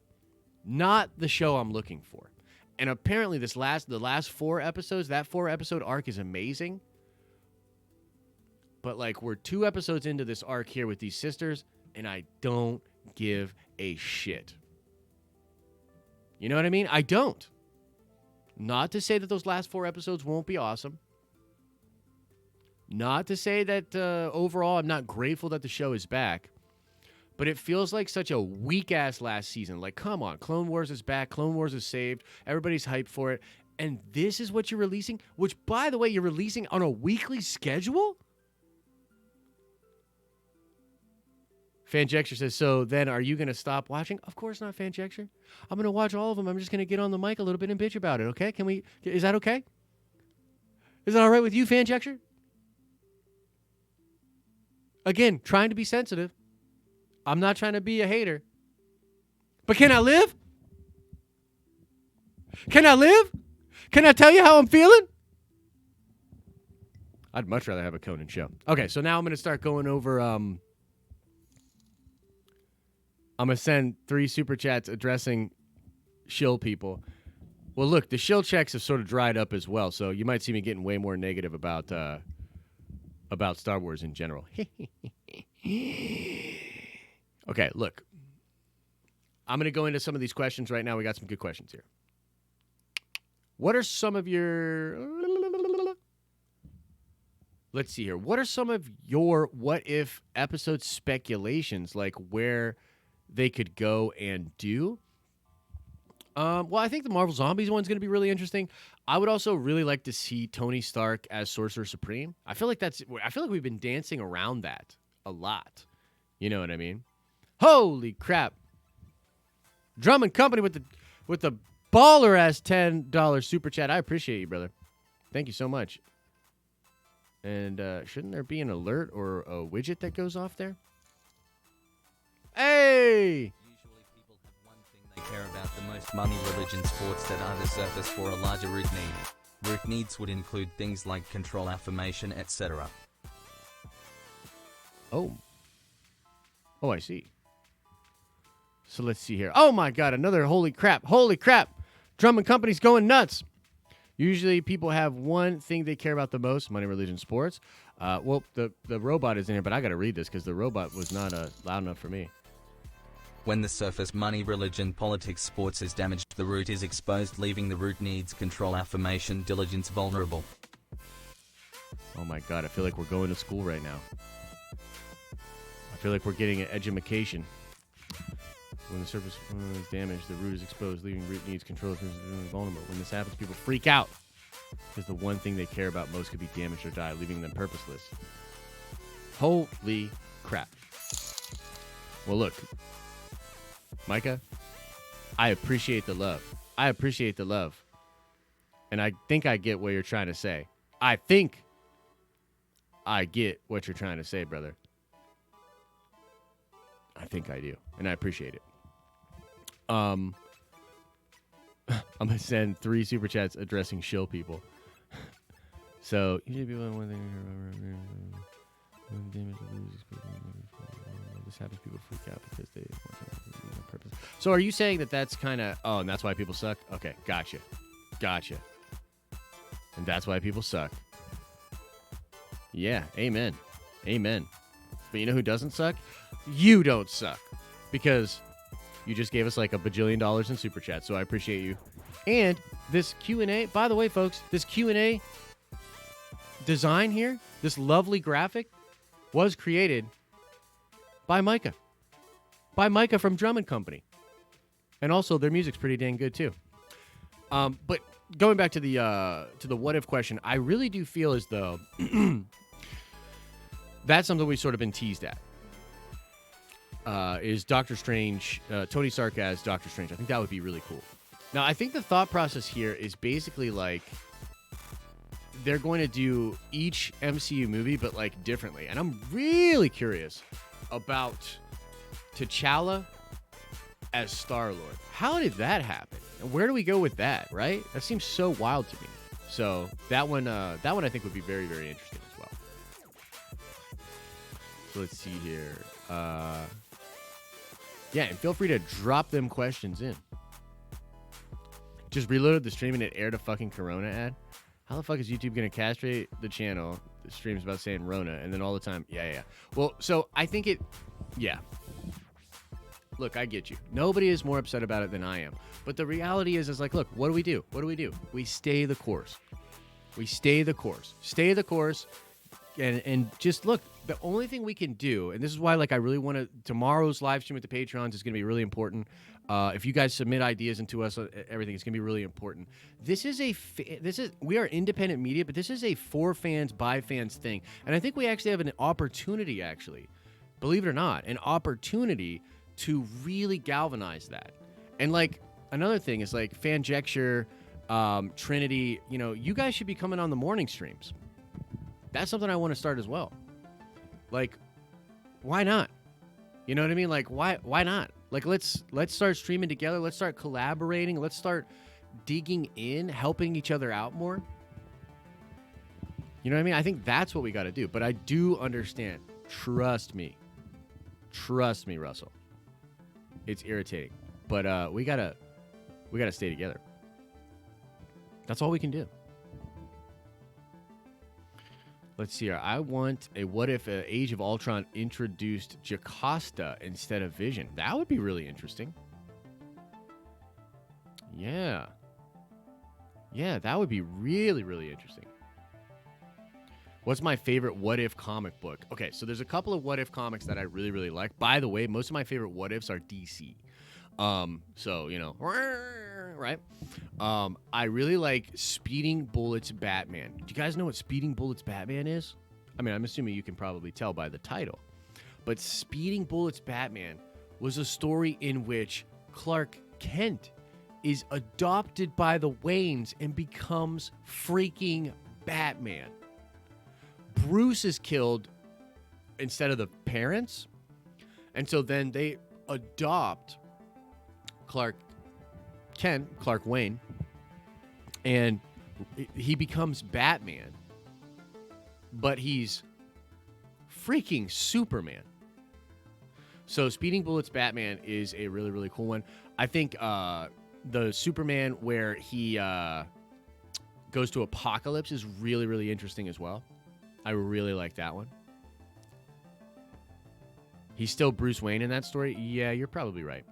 Speaker 1: Not the show I'm looking for. And apparently the last 4 episodes, that 4-episode arc is amazing. But, like, we're 2 episodes into this arc here with these sisters, and I don't give a shit. You know what I mean? I don't. Not to say that those last 4 episodes won't be awesome. Not to say that overall I'm not grateful that the show is back. But it feels like such a weak-ass last season. Like, come on. Clone Wars is back. Clone Wars is saved. Everybody's hyped for it. And this is what you're releasing? Which, by the way, you're releasing on a weekly schedule? Fanjexture says, so then are you going to stop watching? Of course not, Fanjexture. I'm going to watch all of them. I'm just going to get on the mic a little bit and bitch about it, okay? Is that okay? Is that all right with you, Fanjexture? Again, trying to be sensitive. I'm not trying to be a hater. But can I live? Can I live? Can I tell you how I'm feeling? I'd much rather have a Conan show. Okay, so now I'm going to start going over... I'm going to send 3 super chats addressing shill people. Well, look, the shill checks have sort of dried up as well, so you might see me getting way more negative about Star Wars in general. Okay, look. I'm going to go into some of these questions right now. We got some good questions here. What are some of your... Let's see here. What are some of your what-if episode speculations, like where they could go and do? Well, I think the Marvel Zombies one's going to be really interesting. I would also really like to see Tony Stark as Sorcerer Supreme. I feel like we've been dancing around that a lot. You know what I mean? Holy crap. Drum and Company with the baller ass $10 super chat. I appreciate you, brother. Thank you so much. And shouldn't there be an alert or a widget that goes off there? Hey!
Speaker 2: Usually people have one thing they care about the most: money, religion, sports that are the surface for a larger root need. Root needs would include things like control, affirmation, etc.
Speaker 1: Oh, I see. So let's see here. Oh my God, another holy crap. Drum and Company's going nuts. Usually people have one thing they care about the most: money, religion, sports. Well, the robot is in here, but I got to read this because the robot was not loud enough for me.
Speaker 2: When the surface, money, religion, politics, sports is damaged, the root is exposed, leaving the root needs control, affirmation, diligence vulnerable.
Speaker 1: Oh my God, I feel like we're going to school right now. I feel like we're getting an edumacation. When the surface is damaged, the root is exposed, leaving root needs control, vulnerable. When this happens, people freak out. because the one thing they care about most could be damaged or die, leaving them purposeless. Holy crap. Well, look, Micah, I appreciate the love. I appreciate the love. And I think I get what you're trying to say. I think I get what you're trying to say, brother. I think I do. And I appreciate it. I'm going to send 3 super chats addressing shill people. So, usually people have one thing. This happens, people freak out because they want to purpose. So, are you saying that that's kind of, oh, and that's why people suck? Okay, gotcha. And that's why people suck. Yeah, amen. But you know who doesn't suck? You don't suck. Because you just gave us like $1 bajillion in super chat, so I appreciate you. And this Q&A, by the way, folks, this Q&A design here, this lovely graphic, was created by Micah. By Micah from Drum & Company. And also, their music's pretty dang good, too. But going back to the what if question, I really do feel as though that's something we've sort of been teased at. Is Doctor Strange, Tony Stark as Doctor Strange. I think that would be really cool. Now, I think the thought process here is basically like they're going to do each MCU movie, but like differently. And I'm really curious about T'Challa as Star-Lord. How did that happen? And where do we go with that, right? That seems so wild to me. So that one I think would be very, very interesting as well. So let's see here. Yeah, and feel free to drop them questions in. Just reloaded the stream and it aired a fucking Corona ad. How the fuck is YouTube going to castrate the channel? The stream's about saying Rona, and then all the time, yeah. Well, so I think yeah. Look, I get you. Nobody is more upset about it than I am. But the reality is like, look, what do we do? We stay the course. Stay the course. And just look, the only thing we can do, and this is why, like, I really want to, tomorrow's live stream with the Patrons is going to be really important. If you guys submit ideas into us, everything is going to be really important. We are independent media, but this is a for fans, by fans thing. And I think we actually have an opportunity, believe it or not, an opportunity to really galvanize that. And, like, another thing is, like, Fanjecture, Trinity, you guys should be coming on the morning streams. That's something I want to start as well. Like, why not? You know what I mean? Like, why not? Like, let's start streaming together. Let's start collaborating. Let's start digging in, helping each other out more. You know what I mean? I think that's what we got to do. But I do understand. Trust me, Russell. It's irritating, but we gotta stay together. That's all we can do. Let's see here. I want a what if Age of Ultron introduced Jocasta instead of Vision. That would be really interesting. Yeah, that would be really, really interesting. What's my favorite what if comic book? Okay, so there's a couple of what if comics that I really, really like. By the way, most of my favorite what ifs are DC. So, right? I really like Speeding Bullets Batman. Do you guys know what Speeding Bullets Batman is? I mean, I'm assuming you can probably tell by the title. But Speeding Bullets Batman was a story in which Clark Kent is adopted by the Waynes and becomes freaking Batman. Bruce is killed instead of the parents. And so then they adopt Clark Wayne, and he becomes Batman, but he's freaking Superman. So Speeding Bullets Batman is a really, really cool one. I think the Superman where he goes to Apocalypse is really, really interesting as well. I really like that one. He's still Bruce Wayne in that story? Yeah, you're probably right.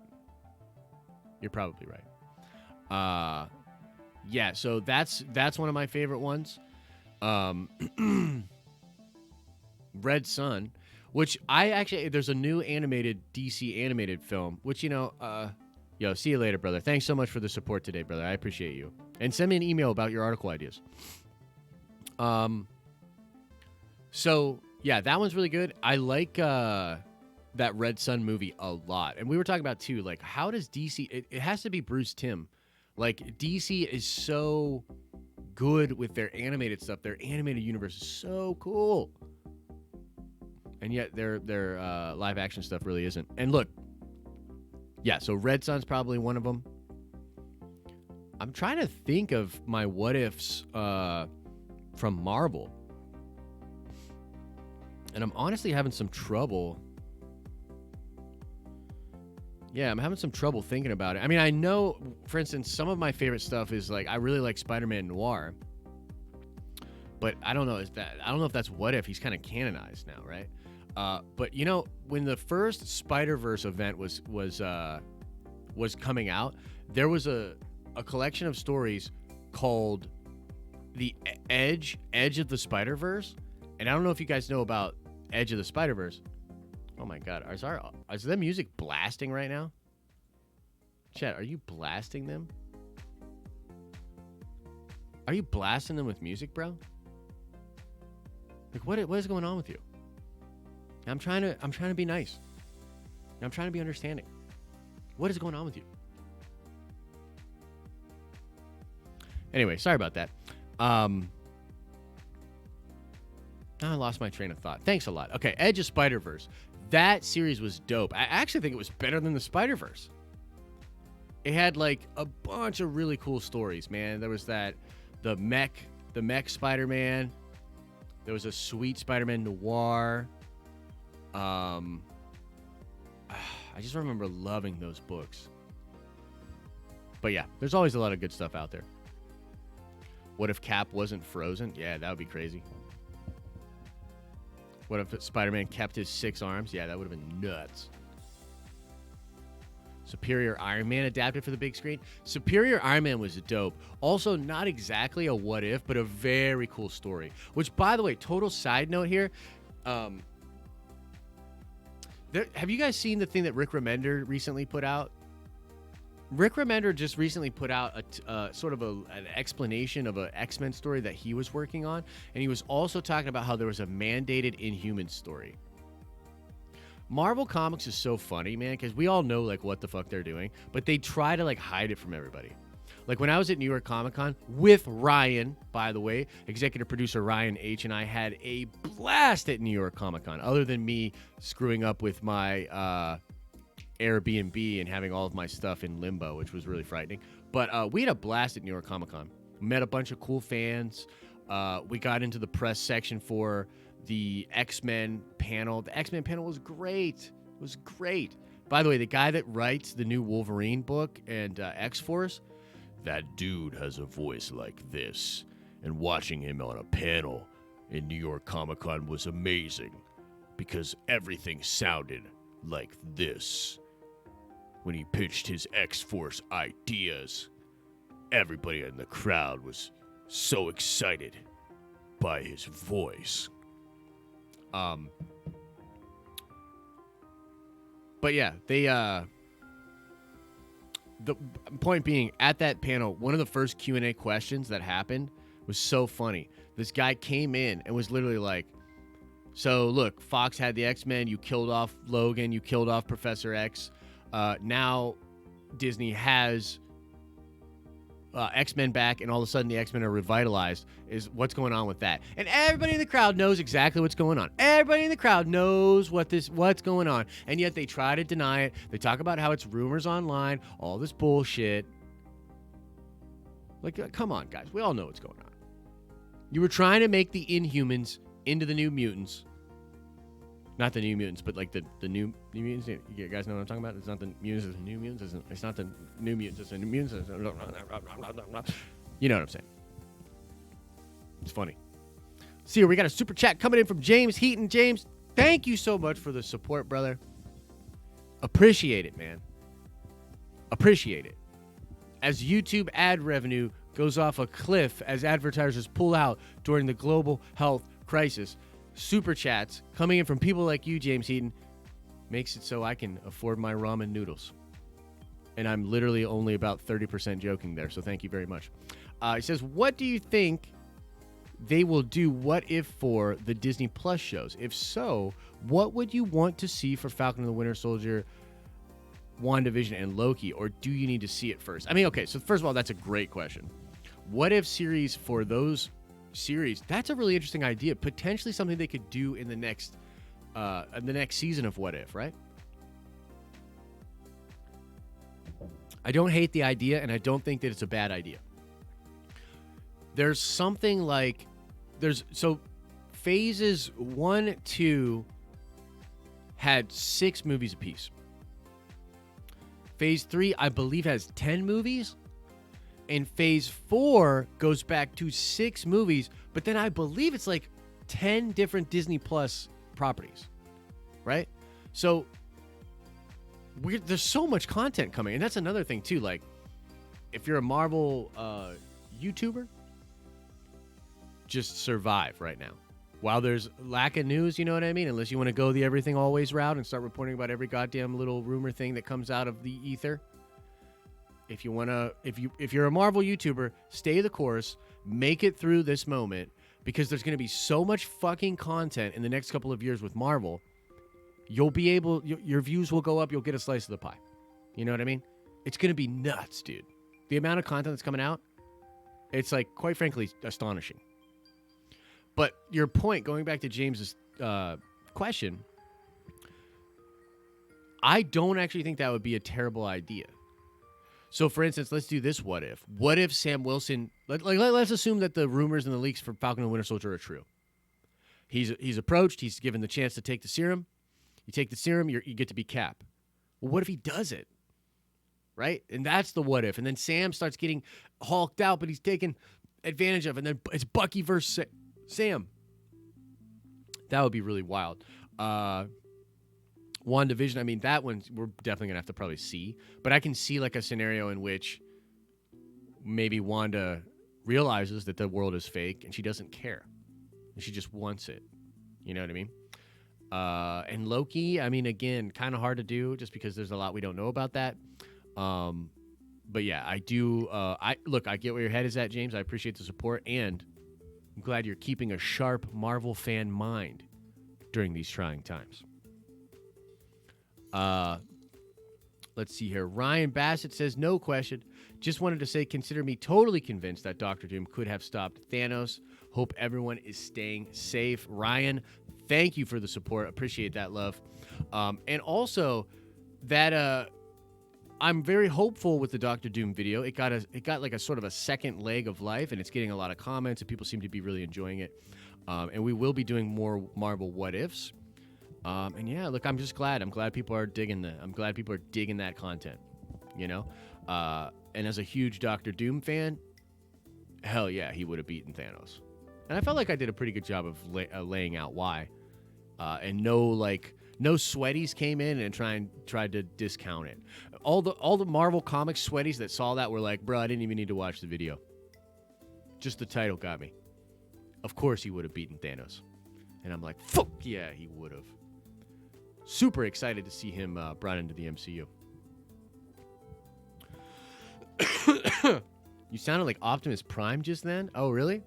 Speaker 1: Yeah, so that's one of my favorite ones. Red Sun, which there's a new animated DC animated film, which, Yo, see you later, brother. Thanks so much for the support today, brother. I appreciate you. And send me an email about your article ideas. So, yeah, that one's really good. I like that Red Sun movie a lot. And we were talking about, too, like, how does DC... It has to be Bruce Timm. Like, DC is so good with their animated stuff. Their animated universe is so cool. And yet their live-action stuff really isn't. And look, yeah, so Red Sun's probably one of them. I'm trying to think of my what-ifs from Marvel. And I'm honestly having some trouble. Yeah, I'm having some trouble thinking about it. I mean, I know, for instance, some of my favorite stuff is like, I really like Spider-Man Noir. But I don't know, I don't know if that's what if. He's kind of canonized now, right? But you know, when the first Spider-Verse event was coming out, there was a collection of stories called the Edge of the Spider-Verse. And I don't know if you guys know about Edge of the Spider-Verse. Oh my God, is the music blasting right now? Chat, are you blasting them? Are you blasting them with music, bro? Like, what is going on with you? I'm trying to be nice. I'm trying to be understanding. What is going on with you? Anyway, sorry about that. I lost my train of thought. Thanks a lot. Okay, Edge of Spider-Verse. That series was dope. I actually think it was better than the Spider-Verse. It had like a bunch of really cool stories, man. There was the mech Spider-Man. There was a sweet Spider-Man Noir. I just remember loving those books. But yeah, there's always a lot of good stuff out there. What if Cap wasn't frozen? Yeah, that would be crazy. What if Spider-Man kept his 6 arms? Yeah, that would have been nuts. Superior Iron Man adapted for the big screen. Superior Iron Man was dope. Also, not exactly a what if, but a very cool story. Which, by the way, total side note here. Have you guys seen the thing that Rick Remender recently put out? Rick Remender just recently put out a sort of an explanation of an X-Men story that he was working on, and he was also talking about how there was a mandated Inhumans story. Marvel Comics is so funny, man, because we all know like what the fuck they're doing, but they try to like hide it from everybody. Like when I was at New York Comic Con with Ryan, by the way, executive producer Ryan H, and I had a blast at New York Comic Con, other than me screwing up with my Airbnb and having all of my stuff in limbo, which was really frightening. But we had a blast at New York Comic Con. Met a bunch of cool fans. We got into the press section for the X-Men panel. The X-Men panel was great. It was great. By the way, the guy that writes the new Wolverine book and X-Force, that dude has a voice like this. And watching him on a panel in New York Comic Con was amazing because everything sounded like this. When he pitched his X-Force ideas, everybody in the crowd was so excited by his voice. But yeah, the point being, at that panel, one of the first Q&A questions that happened was so funny. This guy came in and was literally like, so look, Fox had the X-Men, you killed off Logan, you killed off Professor X. Now Disney has X-Men back, and all of a sudden the X-Men are revitalized. What's going on with that? And everybody in the crowd knows exactly what's going on. Everybody in the crowd knows what's going on, and yet they try to deny it. They talk about how it's rumors online, all this bullshit. Like, come on, guys. We all know what's going on. You were trying to make the Inhumans into the New Mutants. Not the New Mutants, but like the new Mutants. You guys know what I'm talking about? It's not the Mutants, it's the New Mutants. It's not the New Mutants, it's the New Mutants. You know what I'm saying. It's funny. See, we got a super chat coming in from James Heaton. James, thank you so much for the support, brother. Appreciate it, man. Appreciate it. As YouTube ad revenue goes off a cliff as advertisers pull out during the global health crisis, super chats coming in from people like you, James Heaton, makes it so I can afford my ramen noodles. And I'm literally only about 30% joking there, so thank you very much. He says, what do you think they will do What If for the Disney Plus shows? If so, what would you want to see for Falcon and the Winter Soldier, WandaVision, and Loki? Or do you need to see it first? I mean, okay, so first of all, that's a great question. What If series for those series, that's a really interesting idea. Potentially something they could do in the next season of What If, right? I don't hate the idea, and I don't think that it's a bad idea. There's something like, so phases 1, 2 had 6 movies apiece. Phase 3, I believe, has 10 movies. And phase 4 goes back to 6 movies, but then I believe it's like 10 different Disney Plus properties, right? So there's so much content coming, and that's another thing too. Like, if you're a Marvel YouTuber, just survive right now while there's lack of news. You know what I mean? Unless you want to go the everything always route and start reporting about every goddamn little rumor thing that comes out of the ether. If you're a Marvel YouTuber, stay the course, make it through this moment, because there's going to be so much fucking content in the next couple of years with Marvel. You'll be able, your views will go up. You'll get a slice of the pie. You know what I mean? It's going to be nuts, dude. The amount of content that's coming out, it's like, quite frankly, astonishing. But your point, going back to James's question, I don't actually think that would be a terrible idea. So, for instance, let's do this what if. What if Sam Wilson, let's assume that the rumors and the leaks for Falcon and Winter Soldier are true. He's approached, he's given the chance to take the serum. You take the serum, you get to be Cap. Well, what if he does it? Right? And that's the what if. And then Sam starts getting hulked out, but he's taken advantage of. And then it's Bucky versus Sam. That would be really wild. WandaVision, I mean, that one we're definitely going to have to probably see. But I can see like a scenario in which maybe Wanda realizes that the world is fake and she doesn't care. And she just wants it. You know what I mean? And Loki, I mean, again, kind of hard to do just because there's a lot we don't know about that. But yeah, I do. I get where your head is at, James. I appreciate the support, and I'm glad you're keeping a sharp Marvel fan mind during these trying times. Let's see here. Ryan Bassett says, no question. Just wanted to say, consider me totally convinced that Dr. Doom could have stopped Thanos. Hope everyone is staying safe. Ryan, thank you for the support. Appreciate that, love. And also that I'm very hopeful with the Dr. Doom video. It got like a sort of a second leg of life, and it's getting a lot of comments, and people seem to be really enjoying it. And we will be doing more Marvel What Ifs. And yeah, look, I'm just glad. I'm glad people are digging that. I'm glad people are digging that content, you know? And as a huge Doctor Doom fan, hell yeah, he would have beaten Thanos. And I felt like I did a pretty good job of laying out why. And no sweaties came in and tried to discount it. All the Marvel Comics sweaties that saw that were like, bro, I didn't even need to watch the video. Just the title got me. Of course he would have beaten Thanos. And I'm like, fuck yeah, he would have. Super excited to see him brought into the MCU. You sounded like Optimus Prime just then? Oh, really?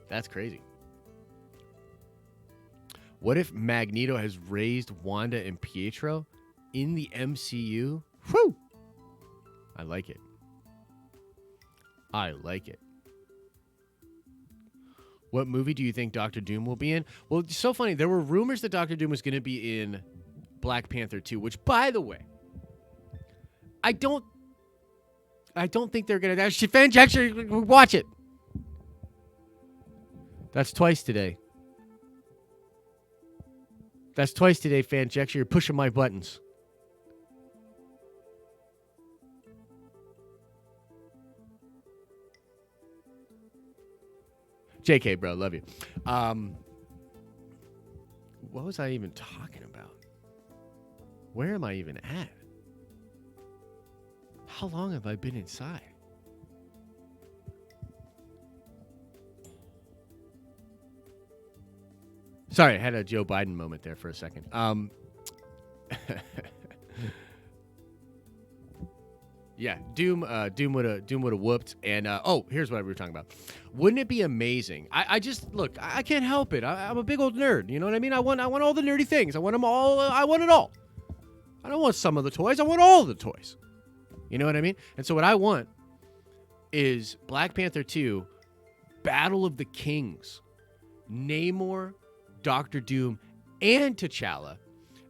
Speaker 1: That's crazy. What if Magneto has raised Wanda and Pietro in the MCU? Whew! I like it. I like it. What movie do you think Doctor Doom will be in? Well, it's so funny. There were rumors that Doctor Doom was going to be in Black Panther 2, which, by the way, I don't think they're going to... Fan Jackson, watch it. That's twice today. That's twice today, Fan Jackson. You're pushing my buttons. JK, bro, love you. What was I even talking about? Where am I even at? How long have I been inside? Sorry, I had a Joe Biden moment there for a second. Yeah, Doom would have whooped. And here's what we were talking about. Wouldn't it be amazing? I just look. I can't help it. I'm a big old nerd. You know what I mean? I want all the nerdy things. I want them all. I want it all. I don't want some of the toys. I want all of the toys. You know what I mean? And so what I want is Black Panther 2, Battle of the Kings, Namor, Doctor Doom, and T'Challa.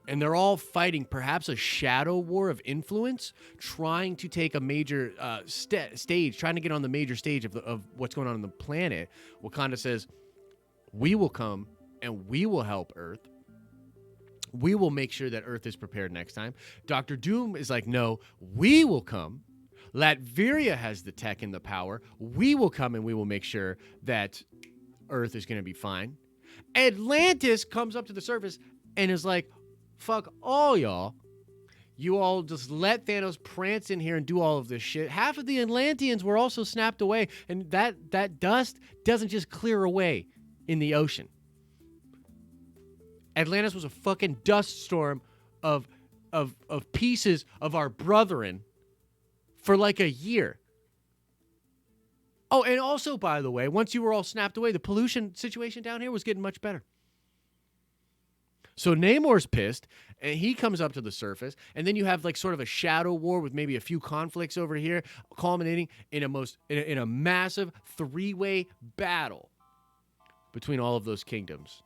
Speaker 1: And they're all fighting perhaps a shadow war of influence, trying to take a major stage, trying to get on the major stage of what's going on the planet. Wakanda says, we will come and we will help Earth. We will make sure that Earth is prepared next time. Dr. Doom is like, no, we will come. Latveria has the tech and the power. We will come and we will make sure that Earth is going to be fine. Atlantis comes up to the surface and is like, fuck all y'all. You all just let Thanos prance in here and do all of this shit. Half of the Atlanteans were also snapped away, and that dust doesn't just clear away in the ocean. Atlantis was a fucking dust storm of pieces of our brethren for like a year. Oh, and also, by the way, once you were all snapped away, the pollution situation down here was getting much better. So Namor's pissed, and he comes up to the surface, and then you have like sort of a shadow war with maybe a few conflicts over here, culminating in a massive three-way battle between all of those kingdoms.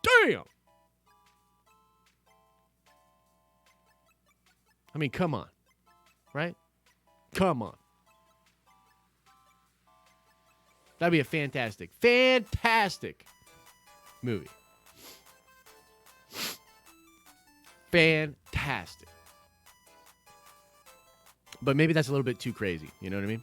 Speaker 1: Damn! I mean, come on. Right? Come on. That'd be a fantastic movie. Fantastic. But maybe that's a little bit too crazy. You know what I mean?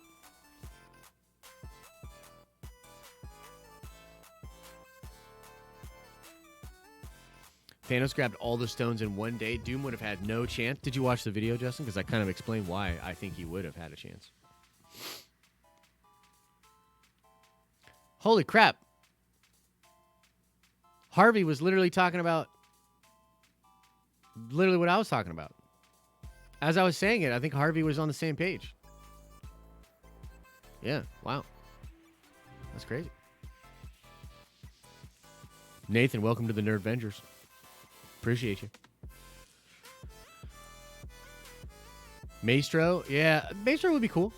Speaker 1: Thanos grabbed all the stones in one day. Doom would have had no chance. Did you watch the video, Justin? Because I kind of explained why I think he would have had a chance. Holy crap. Harvey was literally talking about literally what I was talking about. As I was saying it, I think Harvey was on the same page. Yeah, wow. That's crazy. Nathan, welcome to the Nerd Vengers. Appreciate you. Maestro, yeah, Maestro would be cool.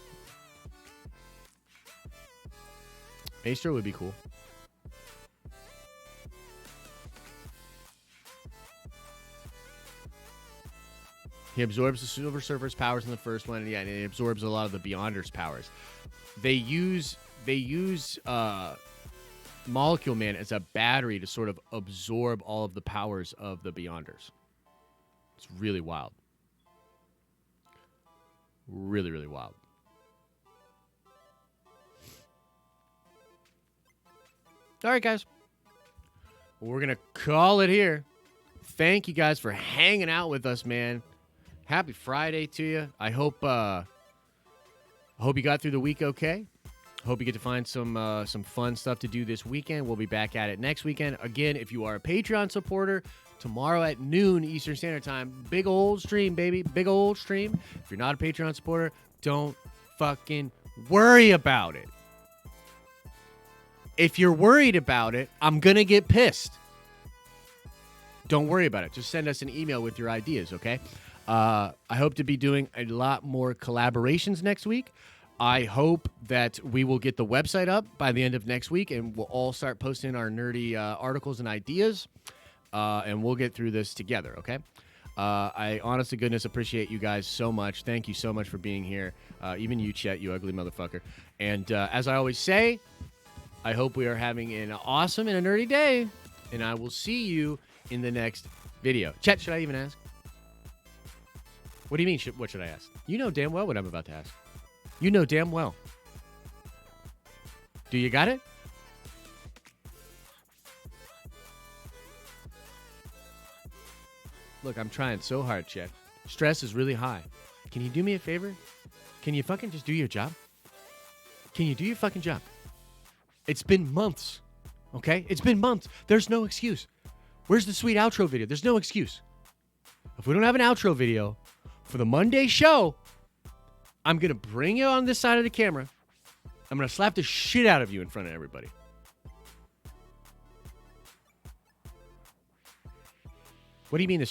Speaker 1: Maestro would be cool. He absorbs the Silver Surfer's powers in the first one, and yeah, and it absorbs a lot of the Beyonders' powers. They use Molecule Man as a battery to sort of absorb all of the powers of the Beyonders. It's really wild. Really, really wild. All right, guys. We're going to call it here. Thank you guys for hanging out with us, man. Happy Friday to you. I hope you got through the week okay. Hope you get to find some fun stuff to do this weekend. We'll be back at it next weekend. Again, if you are a Patreon supporter, tomorrow at noon Eastern Standard Time, big old stream, baby. Big old stream. If you're not a Patreon supporter, don't fucking worry about it. If you're worried about it, I'm going to get pissed. Don't worry about it. Just send us an email with your ideas, okay? I hope to be doing a lot more collaborations next week. I hope that we will get the website up by the end of next week, and we'll all start posting our nerdy articles and ideas, and we'll get through this together, okay? I honest to goodness appreciate you guys so much. Thank you so much for being here. Even you, Chet, you ugly motherfucker. And as I always say, I hope we are having an awesome and a nerdy day, and I will see you in the next video. Chet, should I even ask? What do you mean, what should I ask? You know damn well what I'm about to ask. You know damn well. Do you got it? Look, I'm trying so hard, Chet. Stress is really high. Can you do me a favor? Can you fucking just do your job? Can you do your fucking job? It's been months, okay? It's been months. There's no excuse. Where's the sweet outro video? There's no excuse. If we don't have an outro video for the Monday show, I'm going to bring you on this side of the camera. I'm going to slap the shit out of you in front of everybody. What do you mean